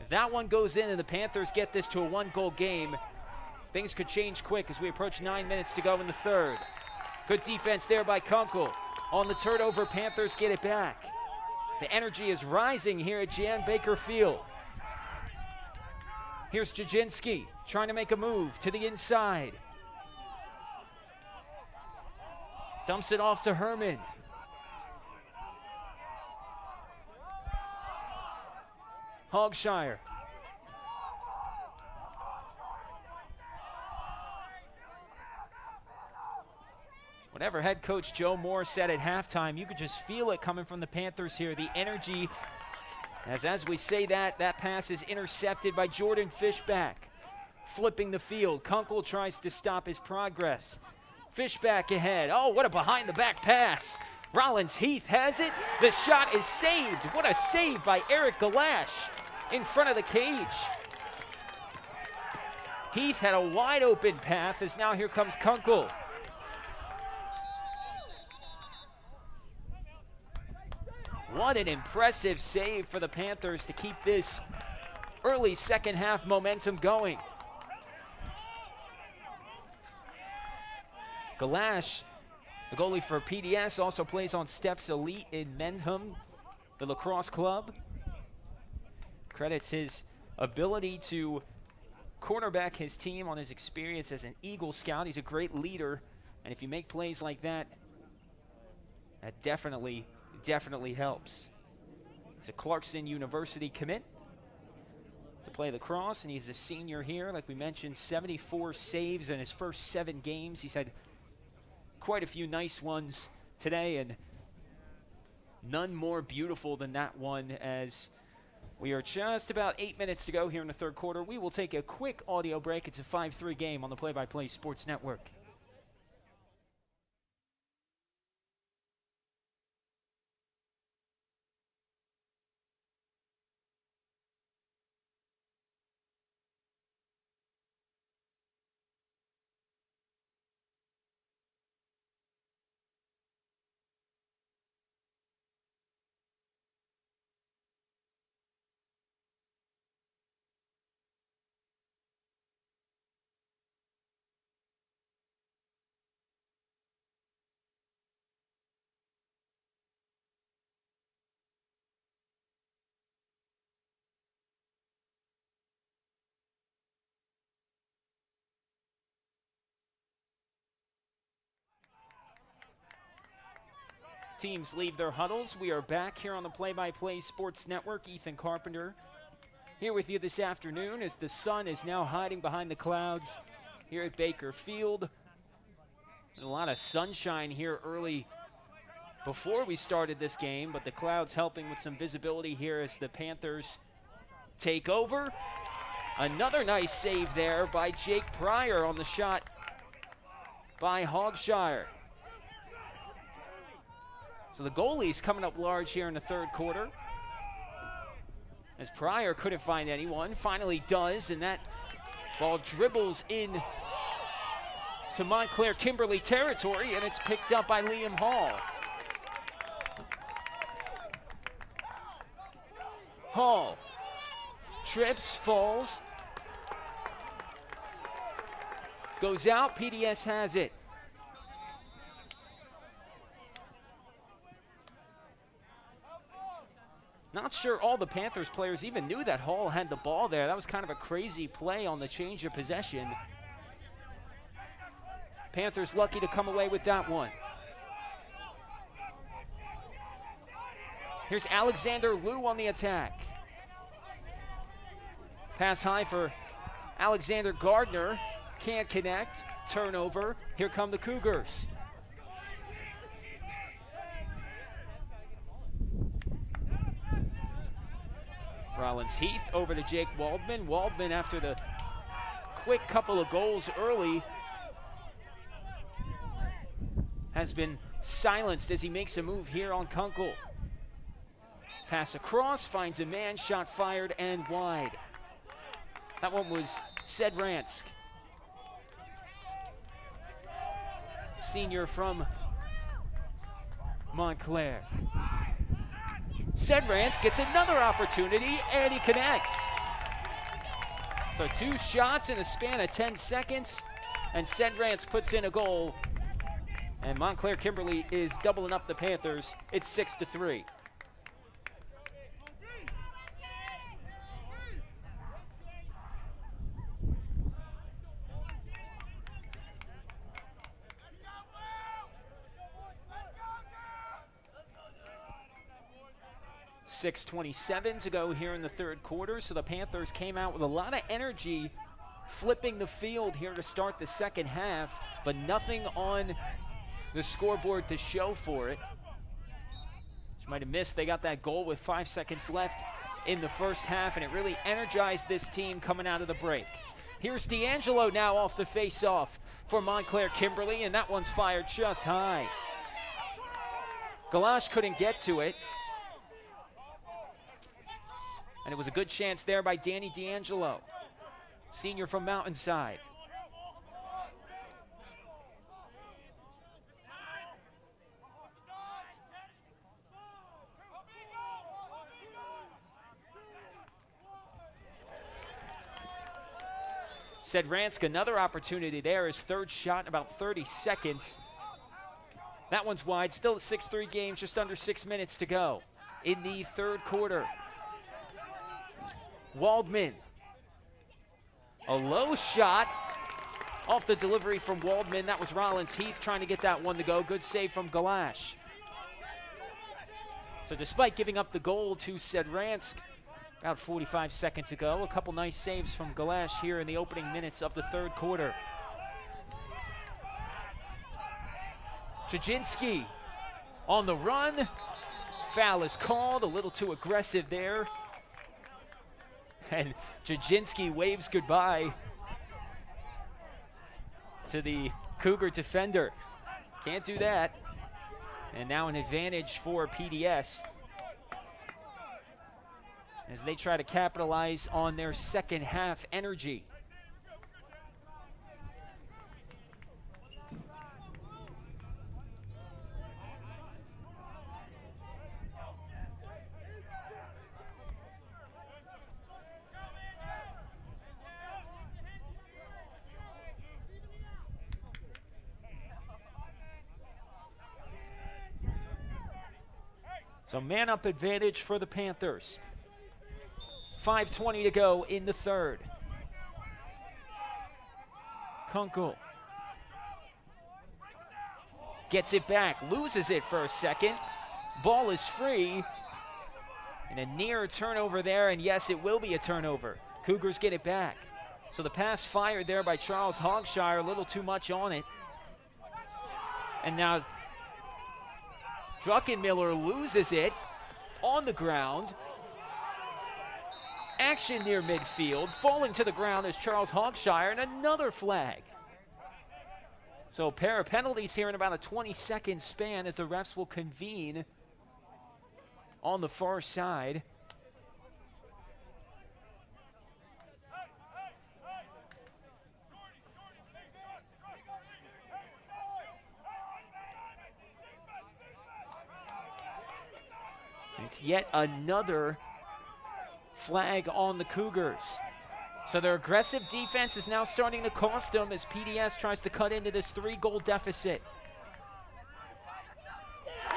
If that one goes in and the Panthers get this to a 1-goal game, things could change quick as we approach 9 minutes to go in the third. Good defense there by Kunkel. On the turnover, Panthers get it back. The energy is rising here at Jan Baker Field. Here's Jaginski trying to make a move to the inside. Dumps it off to Herman. Hogshire. Whatever head coach Joe Moore said at halftime, you could just feel it coming from the Panthers here. The energy, as we say that pass is intercepted by Jordan Fishback. flipping the field. Kunkel tries to stop his progress. Fishback ahead. Oh, what a behind-the-back pass. Rollins Heath has it. The shot is saved. What a save by Eric Galash in front of the cage. Heath had a wide-open path as now here comes Kunkel. What an impressive save for the Panthers to keep this early second half momentum going. Galash, the goalie for PDS, also plays on Steps Elite in Mendham, the lacrosse club. Credits his ability to quarterback his team on his experience as an Eagle Scout. He's a great leader, and if you make plays like that, that definitely helps. He's a Clarkson University commit to play lacrosse, and he's a senior here. Like we mentioned, 74 saves in his first 7 games. He's had quite a few nice ones today, and none more beautiful than that one. As we are just about 8 minutes to go here in the third quarter, we will take a quick audio break. It's a 5-3 game on the Play-by-Play Sports Network. Teams leave their huddles. We are back here on the Play-by-Play Sports Network. Ethan Carpenter here with you this afternoon as the sun is now hiding behind the clouds here at Baker Field. A lot of sunshine here early before we started this game, but the clouds helping with some visibility here as the Panthers take over. Another nice save there by Jake Pryor on the shot by Hogshire. So the goalie's coming up large here in the third quarter, as Pryor couldn't find anyone, finally does, and that ball dribbles in to Montclair Kimberley territory, and it's picked up by Liam Hall. Hall trips, falls, goes out, PDS has it. Not sure all the Panthers players even knew that Hall had the ball there. That was kind of a crazy play on the change of possession. Panthers lucky to come away with that one. Here's Alexander Liu on the attack. Pass high for Alexander Gardner. Can't connect. Turnover. Here come the Cougars. Rollins Heath over to Jake Waldman. Waldman, after the quick couple of goals early, has been silenced as he makes a move here on Kunkel. Pass across, finds a man, shot fired and wide. That one was Sedransk, senior from Montclair. Sedransk gets another opportunity, and he connects. So 2 shots in a span of 10 seconds, and Sedransk puts in a goal. And Montclair Kimberley is doubling up the Panthers. It's 6-3. 6:27 to go here in the third quarter. So the Panthers came out with a lot of energy, flipping the field here to start the second half, but nothing on the scoreboard to show for it. You might have missed, they got that goal with 5 seconds left in the first half, and it really energized this team coming out of the break. Here's D'Angelo now off the face-off for Montclair Kimberley, and that one's fired just high. Galash couldn't get to it. And it was a good chance there by Danny D'Angelo, senior from Mountainside. Sedransk, another opportunity there. His third shot in about 30 seconds. That one's wide. Still a 6-3 game, just under 6 minutes to go in the third quarter. Waldman. A low shot off the delivery from Waldman. That was Rollins Heath trying to get that one to go. Good save from Galash. So despite giving up the goal to Sedransk about 45 seconds ago, a couple nice saves from Galash here in the opening minutes of the third quarter. Jaginski on the run. Foul is called, a little too aggressive there. And Jaginski waves goodbye to the Cougar defender. Can't do that. And now an advantage for PDS as they try to capitalize on their second half energy. So man-up advantage for the Panthers. 5:20 to go in the third. Kunkel gets it back, loses it for a second. Ball is free. And a near turnover there, and yes, it will be a turnover. Cougars get it back. So the pass fired there by Charles Hogshire, a little too much on it. And now Druckenmiller loses it on the ground. Action near midfield. Falling to the ground is Charles Hogshire, and another flag. So a pair of penalties here in about a 20-second span as the refs will convene on the far side. It's yet another flag on the Cougars. So their aggressive defense is now starting to cost them as PDS tries to cut into this 3-goal deficit.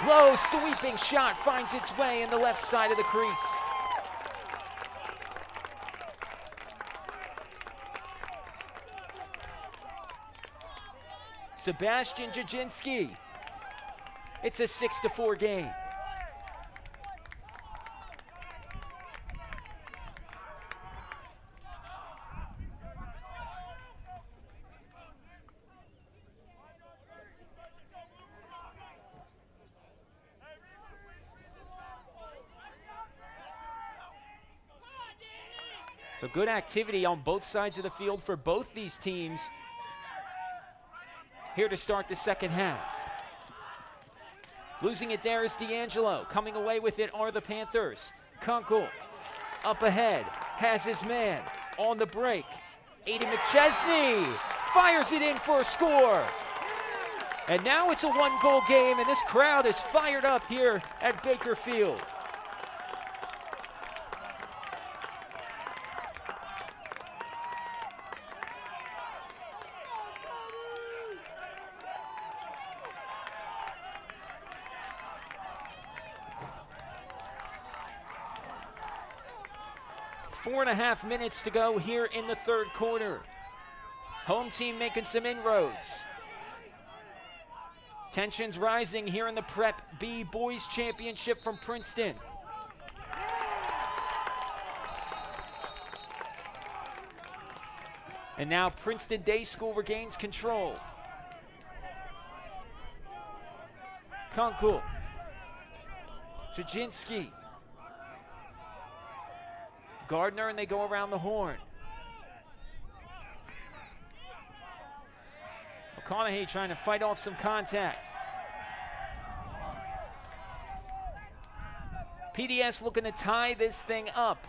Low sweeping shot finds its way in the left side of the crease. Sebastian Jaginski. It's a 6-4 game. So good activity on both sides of the field for both these teams here to start the second half. Losing it there is D'Angelo. Coming away with it are the Panthers. Kunkel up ahead, has his man on the break. Aiden McChesney fires it in for a score. And now it's a 1-goal game, and this crowd is fired up here at Baker Field. Four and a half minutes to go here in the third quarter. Home team making some inroads. Tensions rising here in the Prep B Boys Championship from Princeton. And now Princeton Day School regains control. Kunkel. Jaginski. Gardner, and they go around the horn. McConaughey trying to fight off some contact. PDS looking to tie this thing up.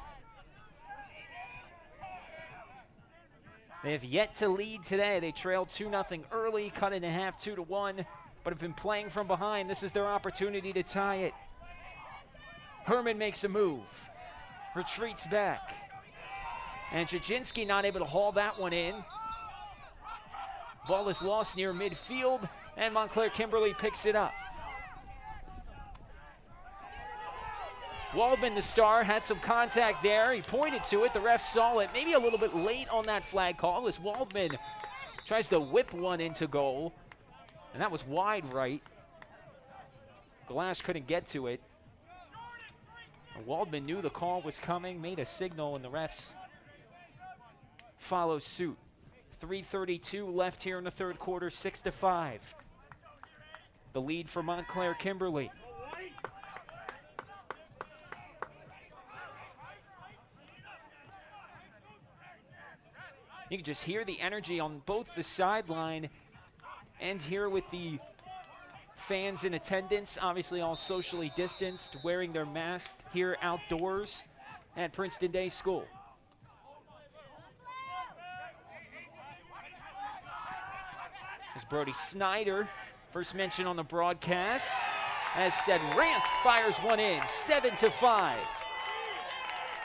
They have yet to lead today. They trailed 2-0 early, cut it in half 2-1, but have been playing from behind. This is their opportunity to tie it. Herman makes a move, retreats back. And Jaginski not able to haul that one in. Ball is lost near midfield, and Montclair Kimberley picks it up. Waldman, the star, had some contact there. He pointed to it. The ref saw it. Maybe a little bit late on that flag call as Waldman tries to whip one into goal. And that was wide right. Glass couldn't get to it. And Waldman knew the call was coming, made a signal, and the refs follow suit. 3:32 left here in the third quarter, 6-5. The lead for Montclair Kimberley. You can just hear the energy on both the sideline and here with the fans in attendance, obviously all socially distanced, wearing their masks here outdoors at Princeton Day School. As Brody Snyder, first mention on the broadcast, as said, Ransk fires one in, 7-5.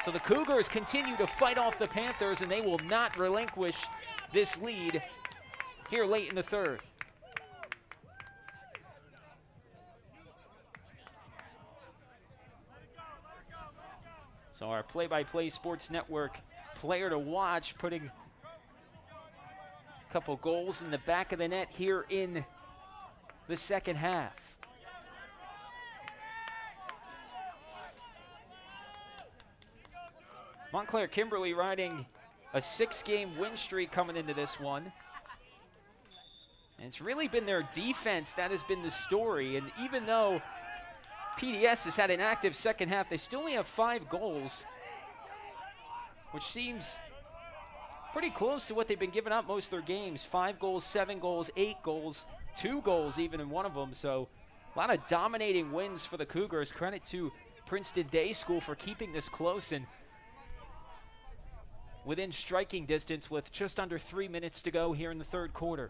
So the Cougars continue to fight off the Panthers, and they will not relinquish this lead here late in the third. So our play-by-play Sports Network player to watch, putting a couple goals in the back of the net here in the second half. Montclair Kimberley riding a 6-game win streak coming into this one. And it's really been their defense that has been the story. And even though PDS has had an active second half, they still only have 5 goals, which seems pretty close to what they've been giving up most of their games. 5 goals, 7 goals, 8 goals, 2 goals even in one of them. So a lot of dominating wins for the Cougars. Credit to Princeton Day School for keeping this close and within striking distance with just under 3 minutes to go here in the third quarter.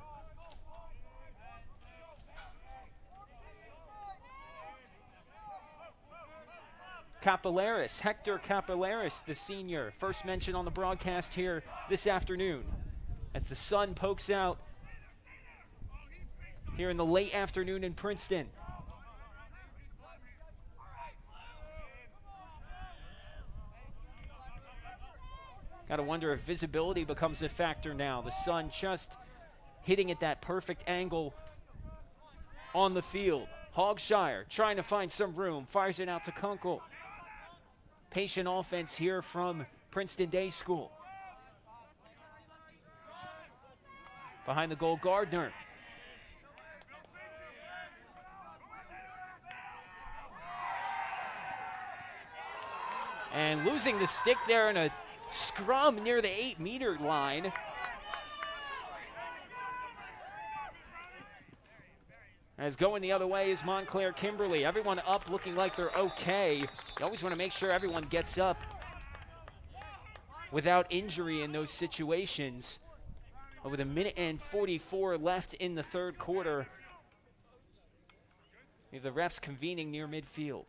Capillaris, Hector Capillaris, the senior, first mention on the broadcast here this afternoon as the sun pokes out here in the late afternoon in Princeton. Got to wonder if visibility becomes a factor now. The sun just hitting at that perfect angle on the field. Hogshire trying to find some room, fires it out to Kunkel. Patient offense here from Princeton Day School. Behind the goal, Gardner. And losing the stick there in a scrum near the 8-meter line. As going the other way is Montclair Kimberley. Everyone up looking like they're okay. You always want to make sure everyone gets up without injury in those situations. With a minute and 44 left in the third quarter, we have the refs convening near midfield.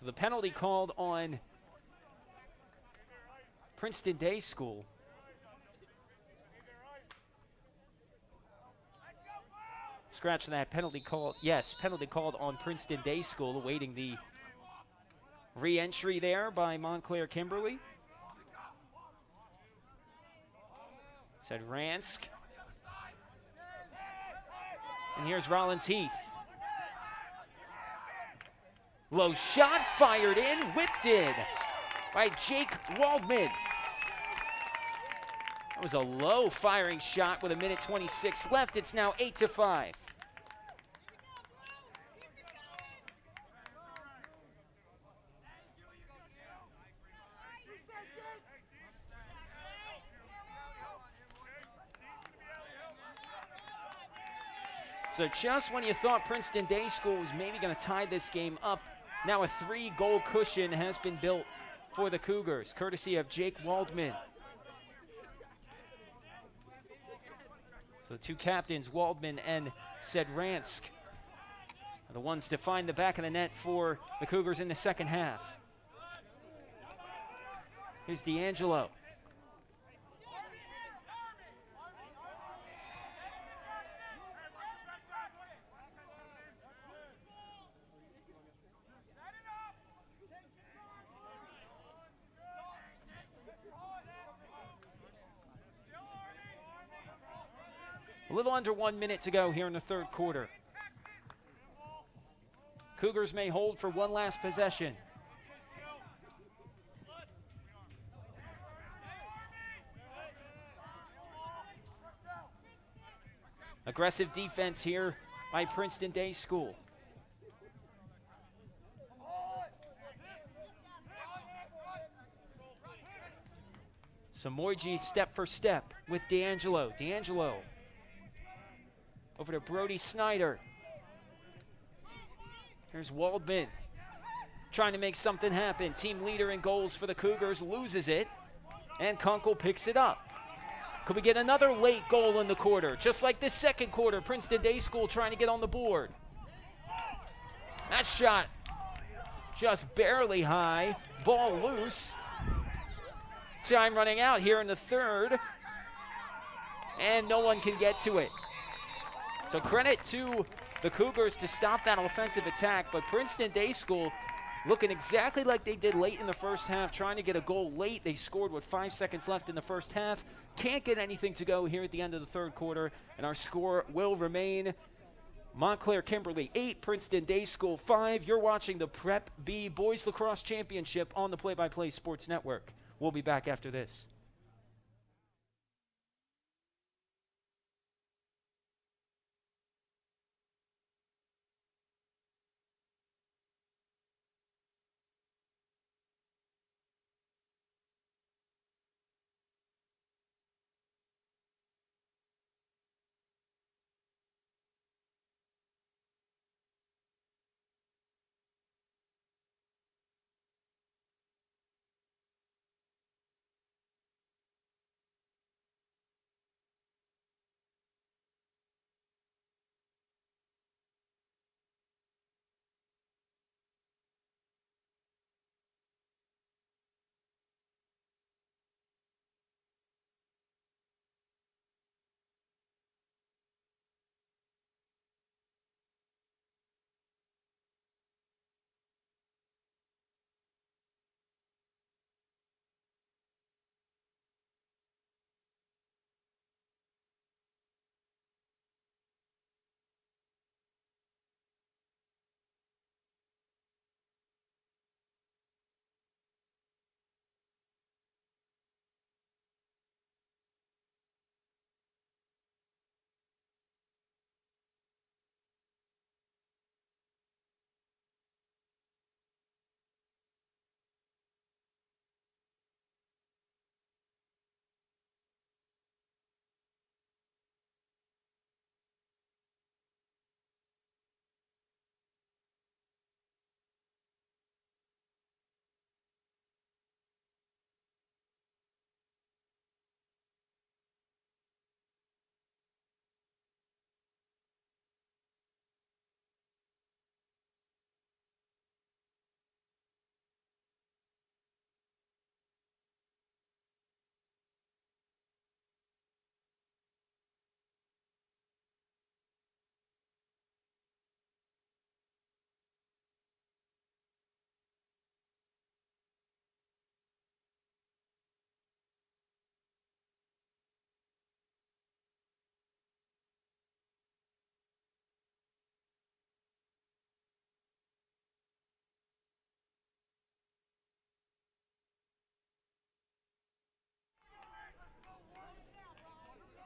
The penalty called on Princeton Day School. Scratch that, penalty called. Yes, penalty called on Princeton Day School, awaiting the re-entry there by Montclair Kimberley. Said Ransk. And here's Rollins Heath. Low shot, fired in, whipped in by Jake Waldman. That was a low firing shot with a minute 26 left. It's now 8-5. So just when you thought Princeton Day School was maybe going to tie this game up, now a 3-goal cushion has been built for the Cougars, courtesy of Jake Waldman. So the two captains, Waldman and Sedransk, are the ones to find the back of the net for the Cougars in the second half. Here's D'Angelo. A little under 1 minute to go here in the third quarter. Cougars may hold for one last possession. Aggressive defense here by Princeton Day School. Samoyji step for step with D'Angelo. D'Angelo over to Brody Snyder. Here's Waldman trying to make something happen. Team leader in goals for the Cougars loses it, and Kunkel picks it up. Could we get another late goal in the quarter? Just like this second quarter, Princeton Day School trying to get on the board. That shot just barely high. Ball loose. Time running out here in the third, and no one can get to it. So credit to the Cougars to stop that offensive attack, but Princeton Day School looking exactly like they did late in the first half, trying to get a goal late. They scored with 5 seconds left in the first half. Can't get anything to go here at the end of the third quarter, and our score will remain Montclair Kimberley 8, Princeton Day School 5. You're watching the Prep B Boys Lacrosse Championship on the Play-by-Play Sports Network. We'll be back after this.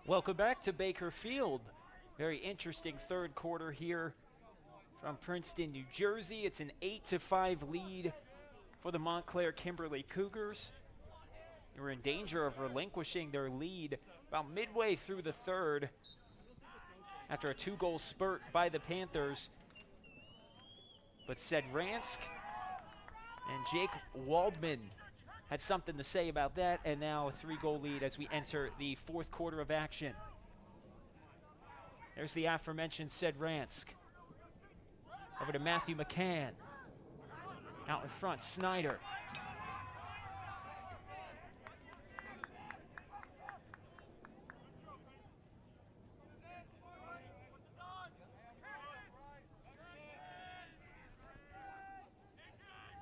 Welcome back to Baker Field. Very interesting third quarter here from Princeton, New Jersey. It's an 8-5 lead for the Montclair Kimberley Cougars. They were in danger of relinquishing their lead about midway through the third. after a 2-goal spurt by the Panthers. But Sedransk and Jake Waldman had something to say about that, and now a 3-goal lead as we enter the 4th quarter of action. There's the aforementioned Sedransk. Over to Matthew McCann. Out in front, Snyder.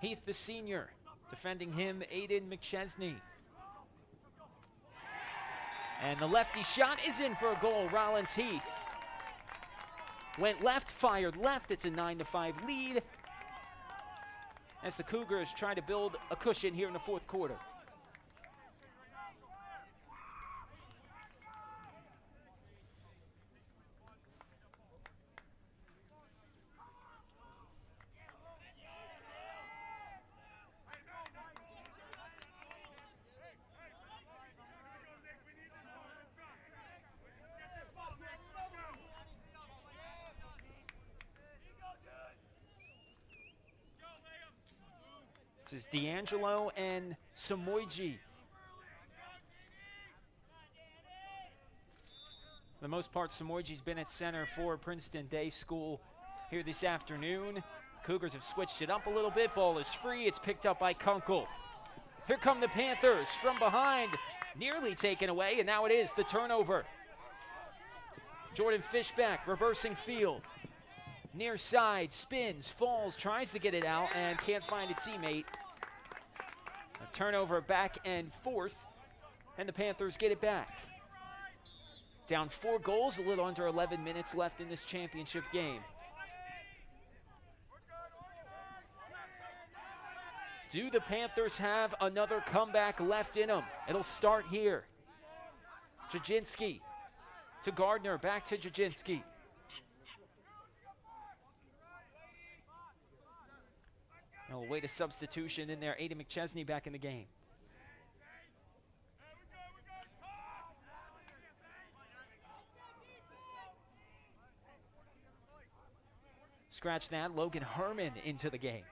Heath, the senior. Defending him, Aiden McChesney. And the lefty shot is in for a goal. Rollins Heath went left, fired left. It's a 9-5 lead as the Cougars try to build a cushion here in the 4th quarter. This is D'Angelo and Samoyji. For the most part, Samoyji's been at center for Princeton Day School here this afternoon. Cougars have switched it up a little bit. Ball is free. It's picked up by Kunkel. Here come the Panthers from behind. Nearly taken away, and now it is the turnover. Jordan Fishback reversing field. Near side, spins, falls, tries to get it out, and can't find a teammate. A turnover back and forth, and the Panthers get it back. Down 4 goals, a little under 11 minutes left in this championship game. Do the Panthers have another comeback left in them? It'll start here. Jajinski to Gardner, back to Jajinski. They'll wait a substitution in there. Aiden McChesney back in the game. Scratch that. Logan Herman into the game.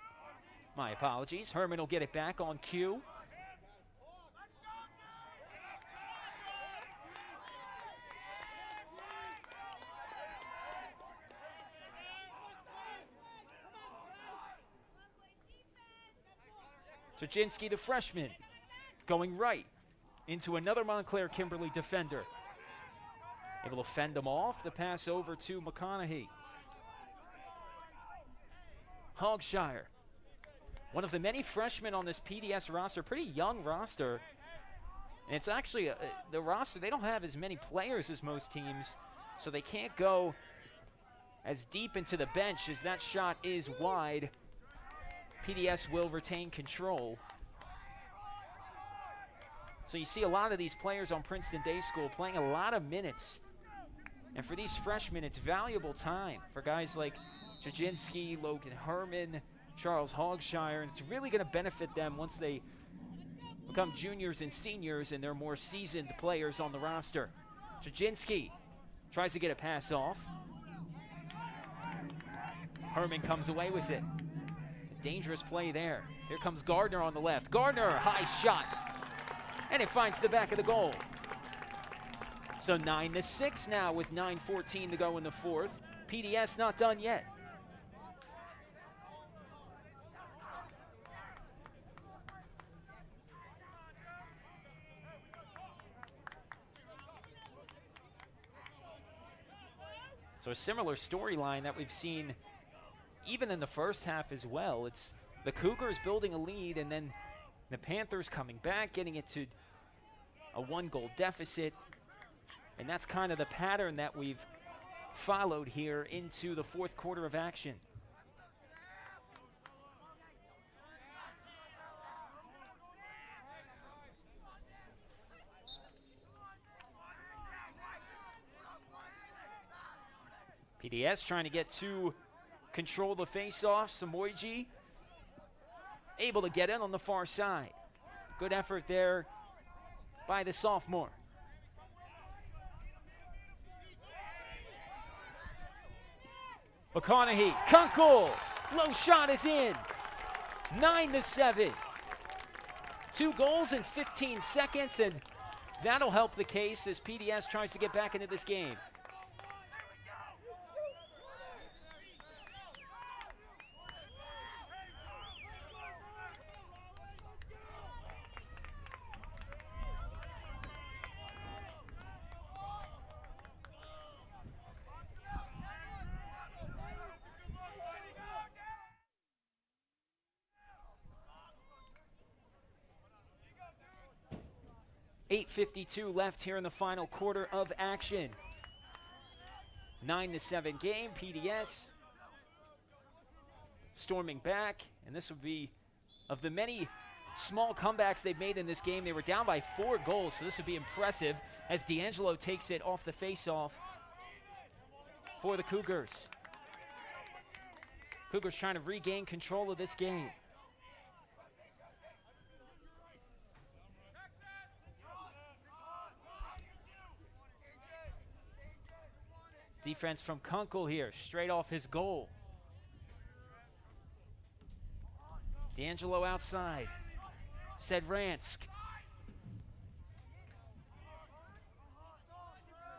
My apologies. Herman will get it back on cue. Jajinski, the freshman, going right into another Montclair Kimberley defender. Able to fend them off. The pass over to McConaughey. Hogshire, one of the many freshmen on this PDS roster, pretty young roster. And it's actually the roster, they don't have as many players as most teams, so they can't go as deep into the bench as that shot is wide. PDS will retain control. So you see a lot of these players on Princeton Day School playing a lot of minutes. And for these freshmen, it's valuable time for guys like Jajinski, Logan Herman, Charles Hogshire. And it's really going to benefit them once they become juniors and seniors and they're more seasoned players on the roster. Jajinski tries to get a pass off. Herman comes away with it. Dangerous play there. Here comes Gardner on the left. Gardner, high shot. And it finds the back of the goal. So 9-6 now with 9:14 to go in the 4th. PDS not done yet. So a similar storyline that we've seen even in the first half as well. It's the Cougars building a lead, and then the Panthers coming back, getting it to a 1-goal deficit. And that's kind of the pattern that we've followed here into the 4th quarter of action. PDS trying to get to control the face-off. Samoyji able to get in on the far side. Good effort there by the sophomore. McConaughey, Kunkel, low shot is in. 9-7. 2 goals in 15 seconds, and that'll help the case as PDS tries to get back into this game. .52 left here in the final quarter of action. 9-7 game, PDS storming back, and this would be, of the many small comebacks they've made in this game, they were down by 4 goals, so this would be impressive as D'Angelo takes it off the faceoff for the Cougars. Cougars trying to regain control of this game. Defense from Kunkel here, straight off his goal. D'Angelo outside. Sedransk.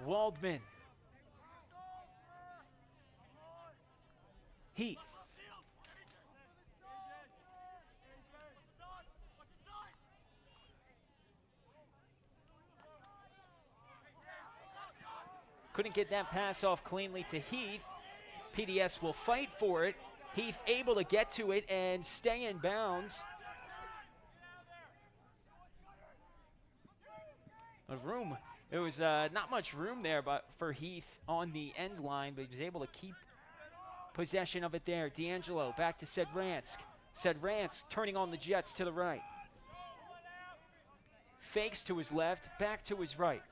Waldman. Heath. Couldn't get that pass off cleanly to Heath. PDS will fight for it. Heath able to get to it and stay in bounds. There was not much room there for Heath on the end line, but he was able to keep possession of it there. D'Angelo back to Sedransk. Sedransk turning on the Jets to the right. Fakes to his left, back to his right.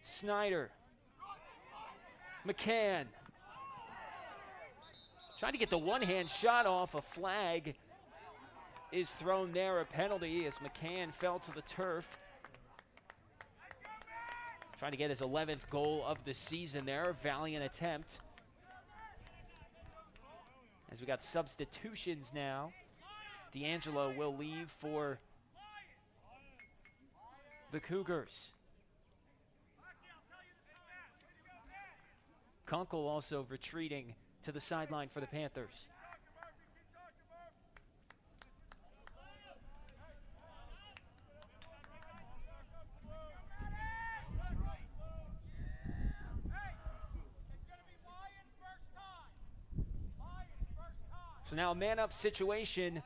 Snyder. McCann. Trying to get the one-hand shot off. A flag is thrown there, a penalty as McCann fell to the turf. Trying to get his 11th goal of the season there. Valiant attempt. As we got substitutions now. D'Angelo will leave for the Cougars. Kunkel also retreating to the sideline for the Panthers. So now a man-up situation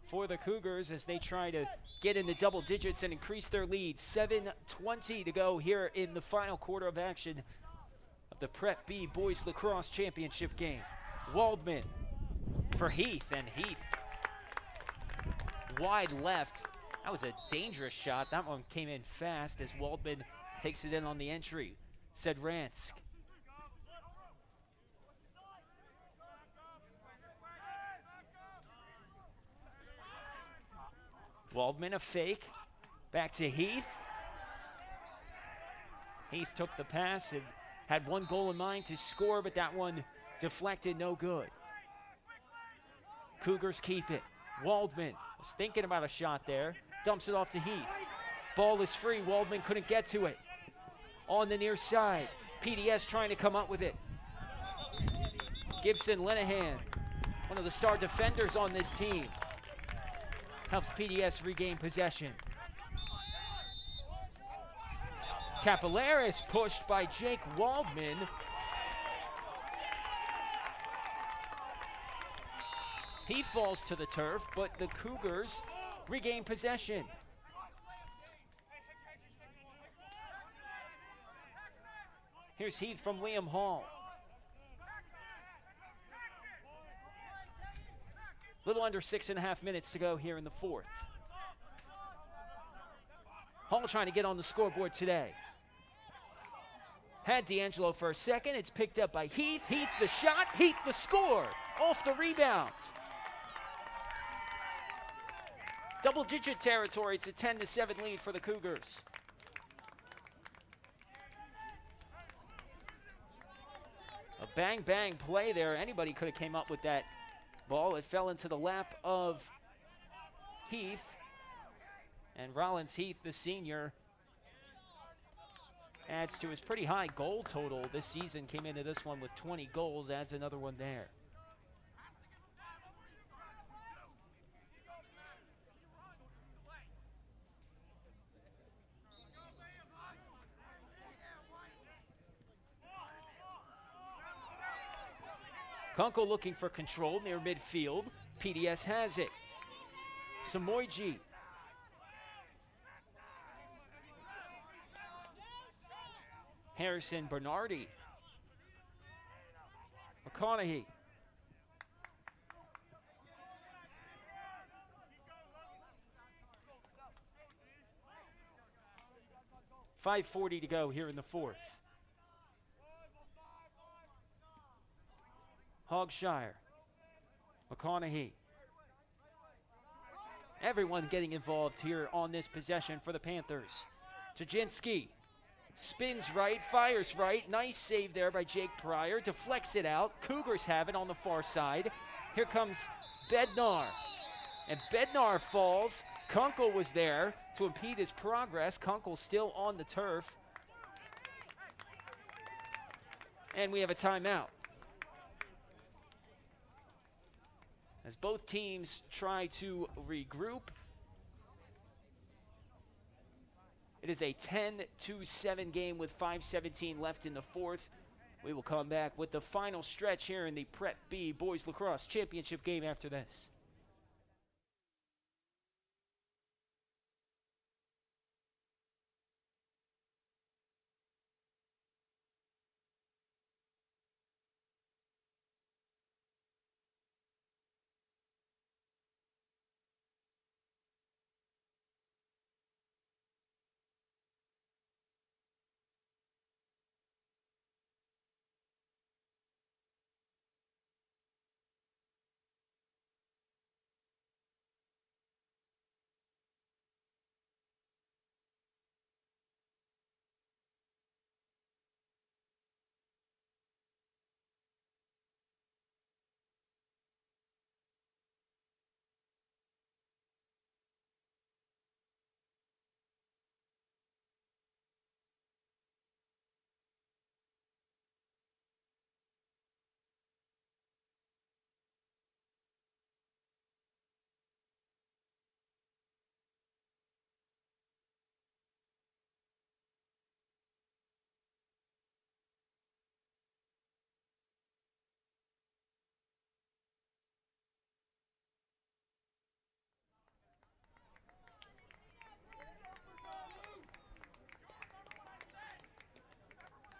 for the Cougars as they try to get into double digits and increase their lead. 7:20 to go here in the final quarter of action of the Prep B Boys Lacrosse Championship game. Waldman for Heath, and Heath wide left. That was a dangerous shot. That one came in fast as Waldman takes it in on the entry. Sedransk. Waldman a fake. Back to Heath. Heath took the pass and had one goal in mind to score, but that one deflected, no good. Cougars keep it. Waldman was thinking about a shot there. Dumps it off to Heath. Ball is free. Waldman couldn't get to it. On the near side. PDS trying to come up with it. Gibson Linehan, one of the star defenders on this team, helps PDS regain possession. Capillaris pushed by Jake Waldman. He falls to the turf, but the Cougars regain possession. Here's Heath from Liam Hall. Little under 6.5 minutes to go here in the fourth. Hall trying to get on the scoreboard today. Had D'Angelo for a second. It's picked up by Heath. Heath the shot. Heath the score. Off the rebound. Double-digit territory. It's a 10-7 lead for the Cougars. A bang-bang play there. Anybody could have came up with that ball. It fell into the lap of Heath. And Rollins Heath, the senior, adds to his pretty high goal total this season. Came into this one with 20 goals, adds another one there. Kunkel looking for control near midfield. PDS has it. Samoyji. Harrison Bernardi. McConaughey. .540 to go here in the fourth. Hogshire. McConaughey. Everyone getting involved here on this possession for the Panthers. Jaginski spins right, fires right. Nice save there by Jake Pryor. Deflects it out. Cougars have it on the far side. Here comes Bednar. And Bednar falls. Kunkel was there to impede his progress. Kunkel still on the turf. And we have a timeout. As both teams try to regroup. It is a 10-7 game with 5:17 left in the fourth. We will come back with the final stretch here in the Prep B Boys Lacrosse Championship game after this.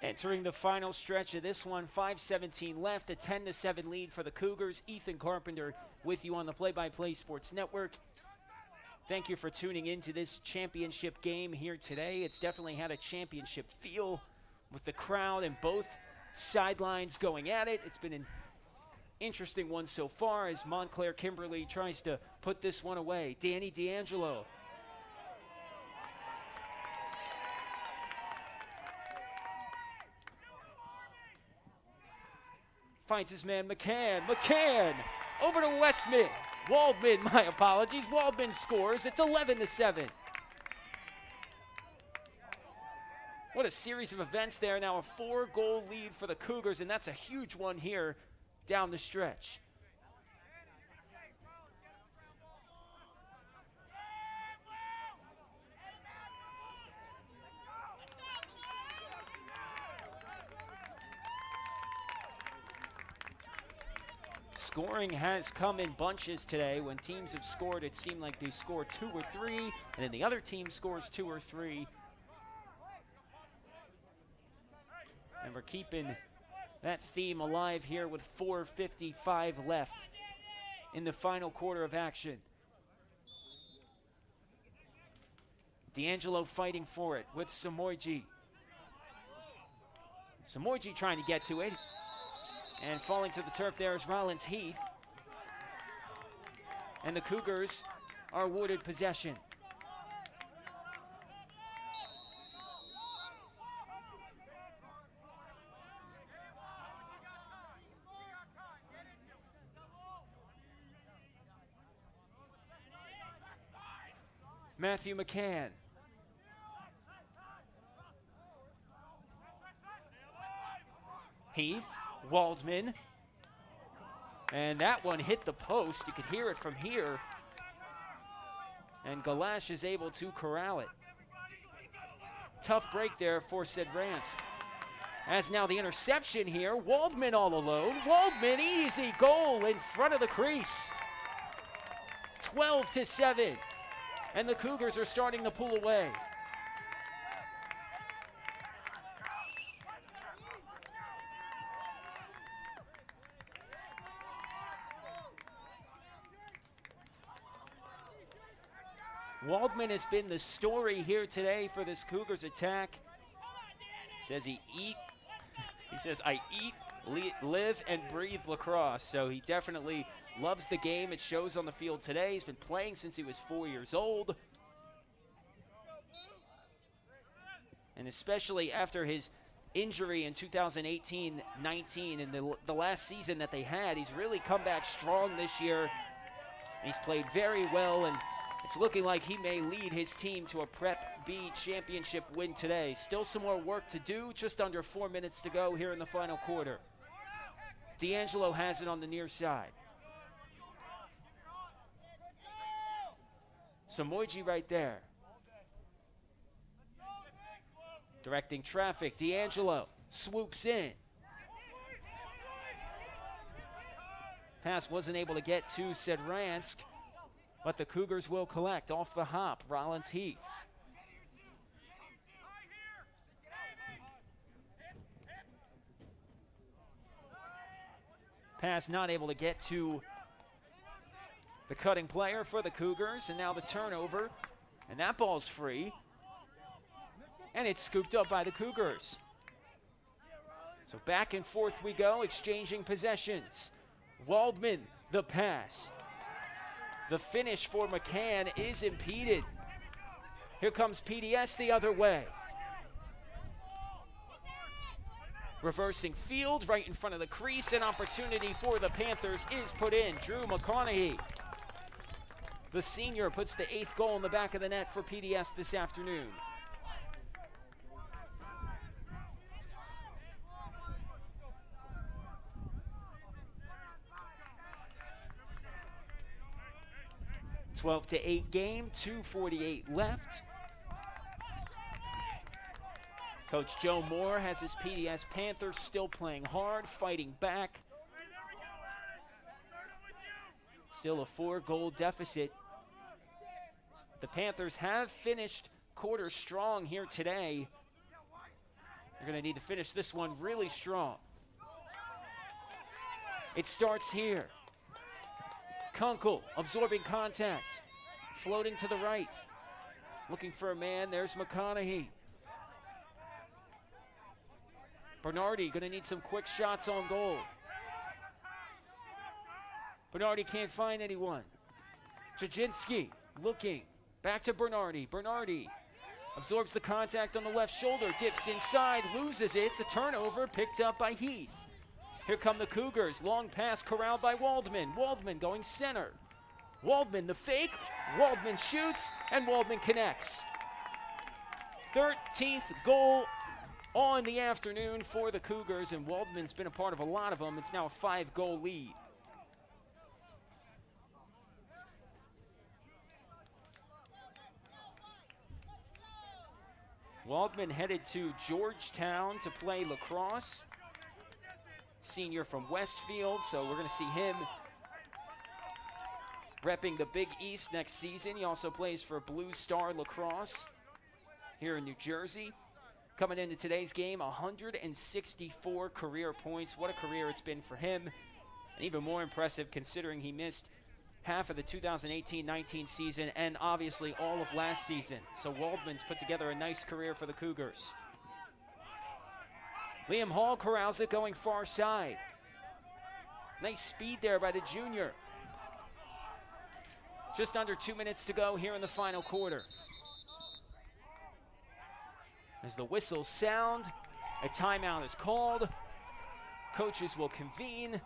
Entering the final stretch of this one, 5:17 left, a 10-7 lead for the Cougars. Ethan Carpenter with you on the Play-by-Play Sports Network. Thank you for tuning into this championship game here today. It's definitely had a championship feel with the crowd and both sidelines going at it. It's been an interesting one so far as Montclair Kimberley tries to put this one away. Danny D'Angelo. Finds his man McCann. McCann over to Westman. Waldman, my apologies. Waldman scores. It's 11-7. What a series of events there. Now a 4-goal lead for the Cougars, and that's a huge one here down the stretch. Scoring has come in bunches today. When teams have scored, it seemed like they scored 2 or 3, and then the other team scores 2 or 3. And we're keeping that theme alive here with 4:55 left in the final quarter of action. D'Angelo fighting for it with Samoyji. Samoyji trying to get to it. And falling to the turf there is Rollins Heath. And the Cougars are awarded possession. Matthew McCann. Heath, Waldman. And that one hit the post. You could hear it from here. And Galash is able to corral it. Tough break there for Sedransk. As now the interception here. Waldman all alone. Waldman, easy goal in front of the crease. 12-7. And the Cougars are starting to pull away. Waldman has been the story here today for this Cougars attack. Says I eat, live, and breathe lacrosse. So he definitely loves the game. It shows on the field today. He's been playing since he was 4 years old. And especially after his injury in 2018-19 and the last season that they had, he's really come back strong this year. He's played very well, and it's looking like he may lead his team to a Prep B championship win today. Still some more work to do, just under 4 minutes to go here in the final quarter. D'Angelo has it on the near side. Samoiji right there. Directing traffic, D'Angelo swoops in. Pass wasn't able to get to Sedransk, but the Cougars will collect off the hop. Rollins Heath. Pass not able to get to the cutting player for the Cougars, and now the turnover, and that ball's free. And it's scooped up by the Cougars. So back and forth we go, exchanging possessions. Waldman, the pass. The finish for McCann is impeded. Here comes PDS the other way. Reversing field right in front of the crease. An opportunity for the Panthers is put in. Drew McConaughey, the senior, puts the 8th goal in the back of the net for PDS this afternoon. A 12-8 game, 2:48 left. Coach Joe Moore has his PDS Panthers still playing hard, fighting back. Still a 4-goal deficit. The Panthers have finished quarter strong here today. They're going to need to finish this one really strong. It starts here. Kunkel absorbing contact, floating to the right, looking for a man. There's McConaughey. Bernardi going to need some quick shots on goal. Bernardi can't find anyone. Jaginski looking, back to Bernardi. Bernardi absorbs the contact on the left shoulder, dips inside, loses it. The turnover picked up by Heath. Here come the Cougars. Long pass corralled by Waldman. Waldman going center. Waldman the fake. Waldman shoots, and Waldman connects. 13th goal on the afternoon for the Cougars, and Waldman's been a part of a lot of them. It's now a 5-goal lead. Waldman headed to Georgetown to play lacrosse. Senior from Westfield, so we're going to see him repping the Big East next season. He also plays for Blue Star Lacrosse here in New Jersey. Coming into today's game, 164 career points. What a career it's been for him. And even more impressive considering he missed half of the 2018-19 season and obviously all of last season. So Waldman's put together a nice career for the Cougars. Liam Hall corrals it going far side. Nice speed there by the junior. Just under 2 minutes to go here in the final quarter. As the whistles sound, a timeout is called. Coaches will convene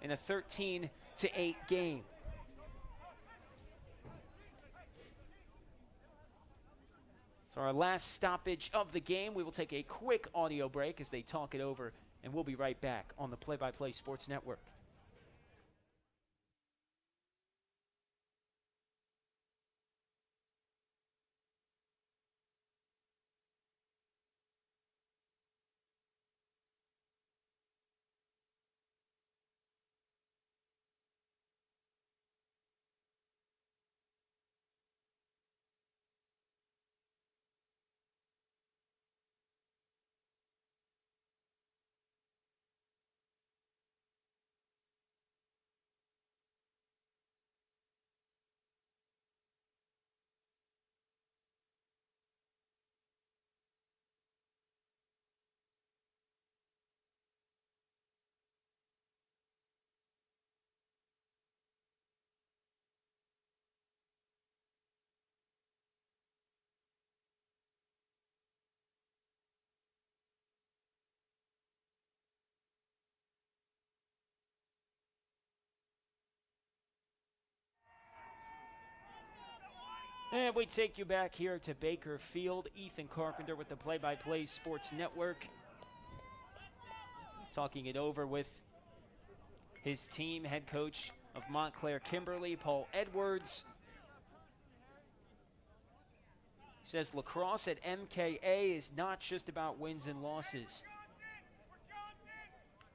in a 13-8 game. So our last stoppage of the game, we will take a quick audio break as they talk it over, and we'll be right back on the Play-by-Play Sports Network. And we take you back here to Baker Field. Ethan Carpenter with the Play-by-Play Sports Network, talking it over with his team, head coach of Montclair, Kimberley, Paul Edwards. Says lacrosse at MKA is not just about wins and losses.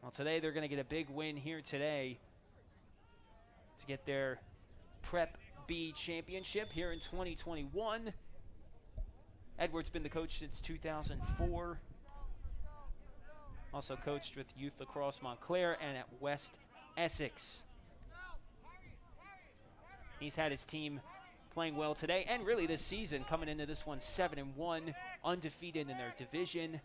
Well, today they're going to get a big win here today to get their Prep B championship here in 2021. Edwards been the coach since 2004. Also coached with Youth Lacrosse Montclair and at West Essex. He's had his team playing well today and really this season, coming into this one 7-1, undefeated in their division.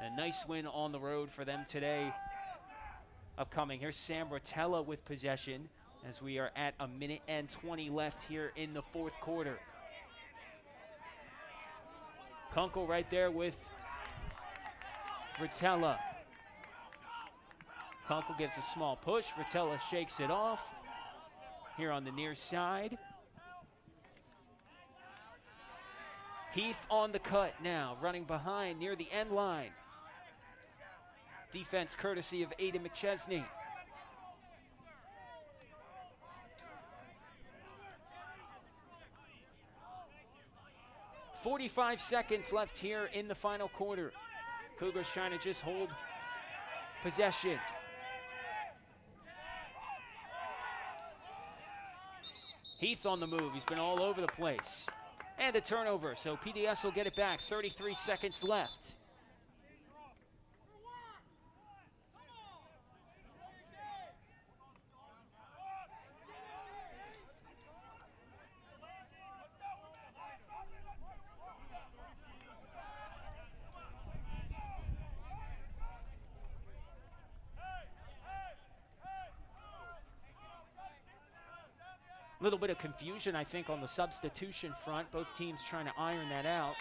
A nice win on the road for them today. Upcoming, here's Sam Rotella with possession as we are at 1:20 left here in the fourth quarter. Kunkel right there with Rotella. Kunkel gives a small push. Rotella shakes it off here on the near side. Heath on the cut now, running behind near the end line. Defense courtesy of Aiden McChesney. .45 seconds left here in the final quarter. Cougars trying to just hold possession. Heath on the move. He's been all over the place. And a turnover, so PDS will get it back. 33 seconds left. A little bit of confusion, I think, on the substitution front. Both teams trying to iron that out.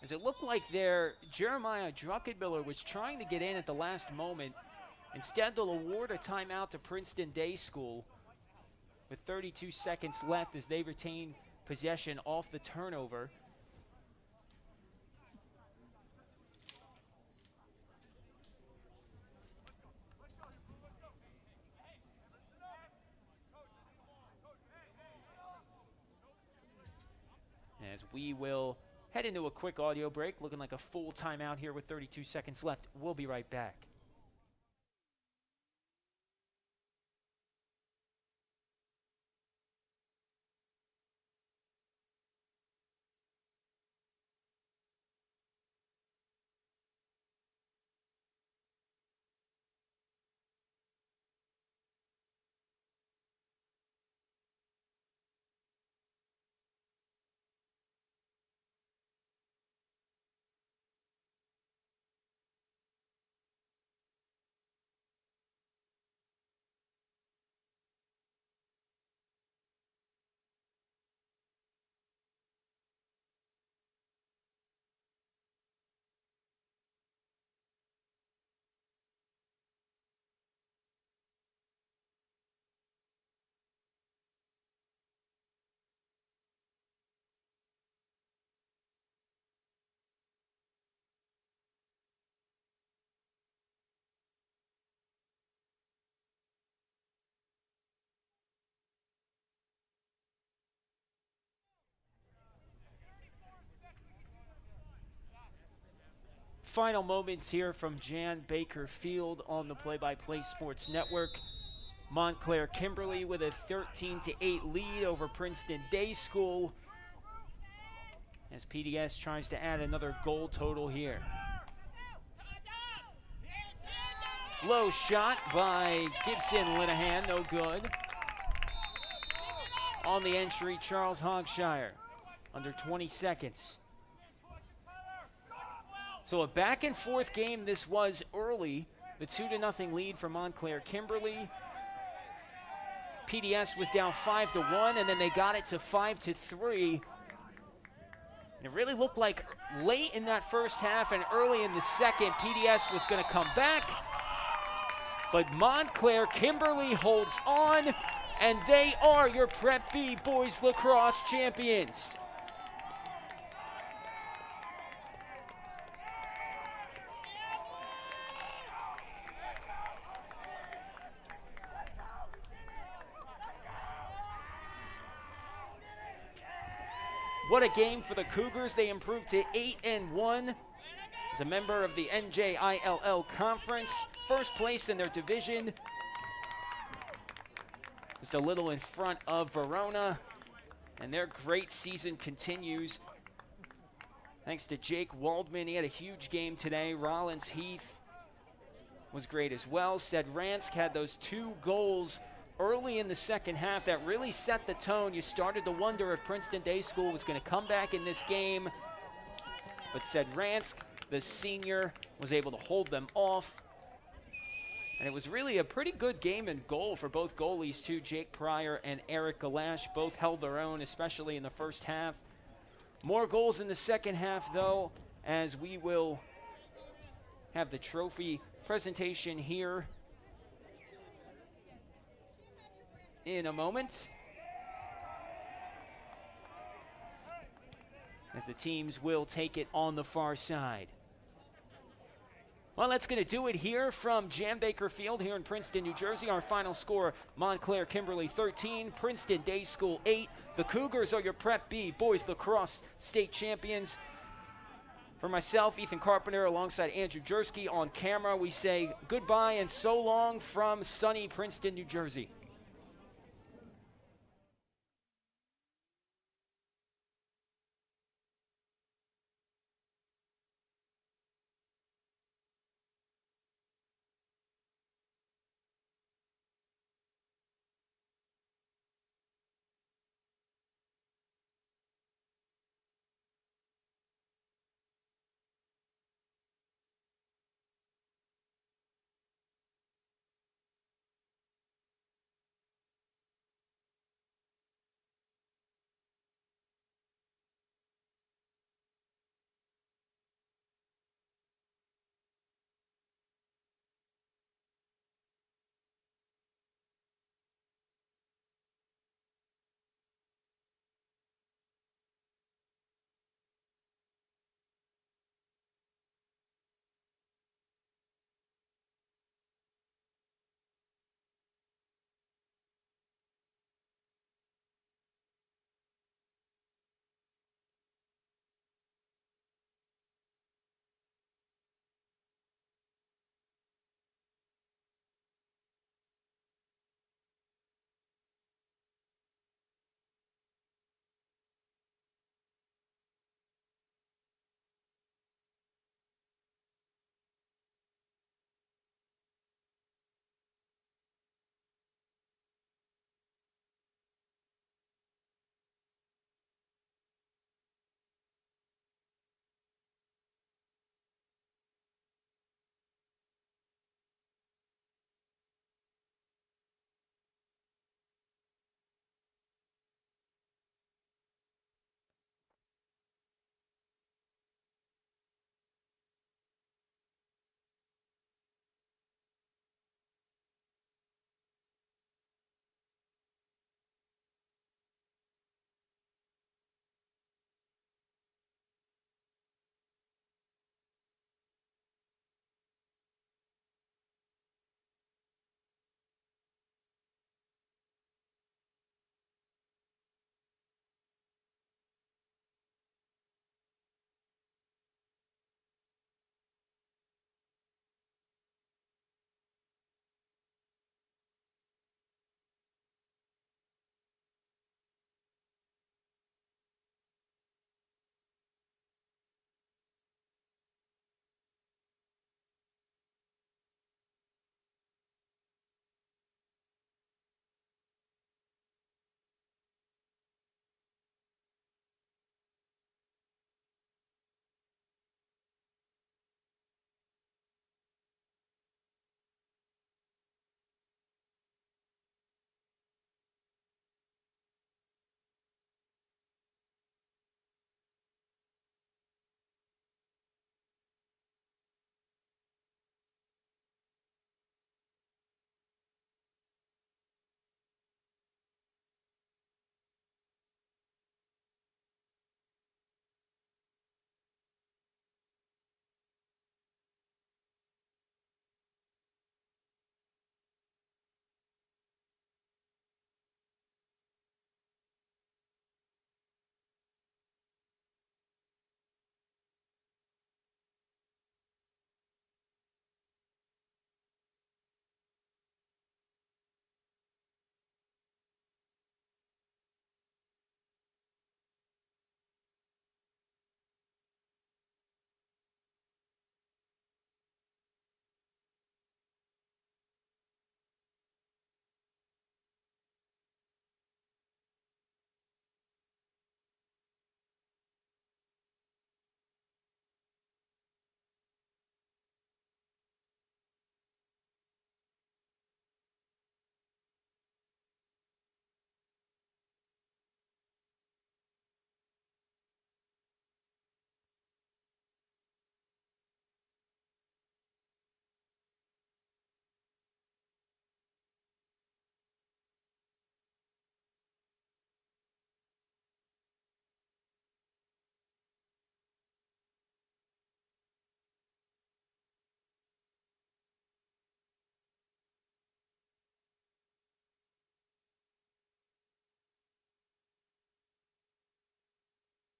As it looked like there, Jeremiah Druckenmiller was trying to get in at the last moment. Instead, they'll award a timeout to Princeton Day School with 32 seconds left as they retain possession off the turnover. As we will head into a quick audio break, looking like a full timeout here with 32 seconds left. We'll be right back. final moments here from Jan Baker Field on the Play-by-Play Sports Network. Montclair Kimberley with a 13-8 lead over Princeton Day School as PDS tries to add another goal total here. Low shot by Gibson Linehan, no good. On the entry, Charles Hogshire, under 20 seconds. So a back and forth game this was early. The 2-0 lead for Montclair Kimberley. PDS was down 5-1, and then they got it to 5-3. And it really looked like late in that first half and early in the second, PDS was going to come back. But Montclair Kimberley holds on, and they are your Prep B Boys Lacrosse champions. What a game for the Cougars. They improved to 8-1 as a member of the NJISAA Conference. First place in their division. Just a little in front of Verona. And their great season continues. Thanks to Jake Waldman. He had a huge game today. Rollins Heath was great as well. Sedransk had those 2 goals early in the second half that really set the tone. You started to wonder if Princeton Day School was going to come back in this game. But Sedransk, the senior, was able to hold them off. And it was really a pretty good game and goal for both goalies, too. Jake Pryor and Eric Galash both held their own, especially in the first half. More goals in the second half, though, as we will have the trophy presentation here in a moment, as the teams will take it on the far side. Well, that's going to do it here from Jan Baker Field here in Princeton, New Jersey. Our final score, Montclair Kimberley 13, Princeton Day School 8. The Cougars are your Prep B Boys Lacrosse State Champions. For myself, Ethan Carpenter, alongside Andrew Jersky on camera, we say goodbye and so long from sunny Princeton, New Jersey.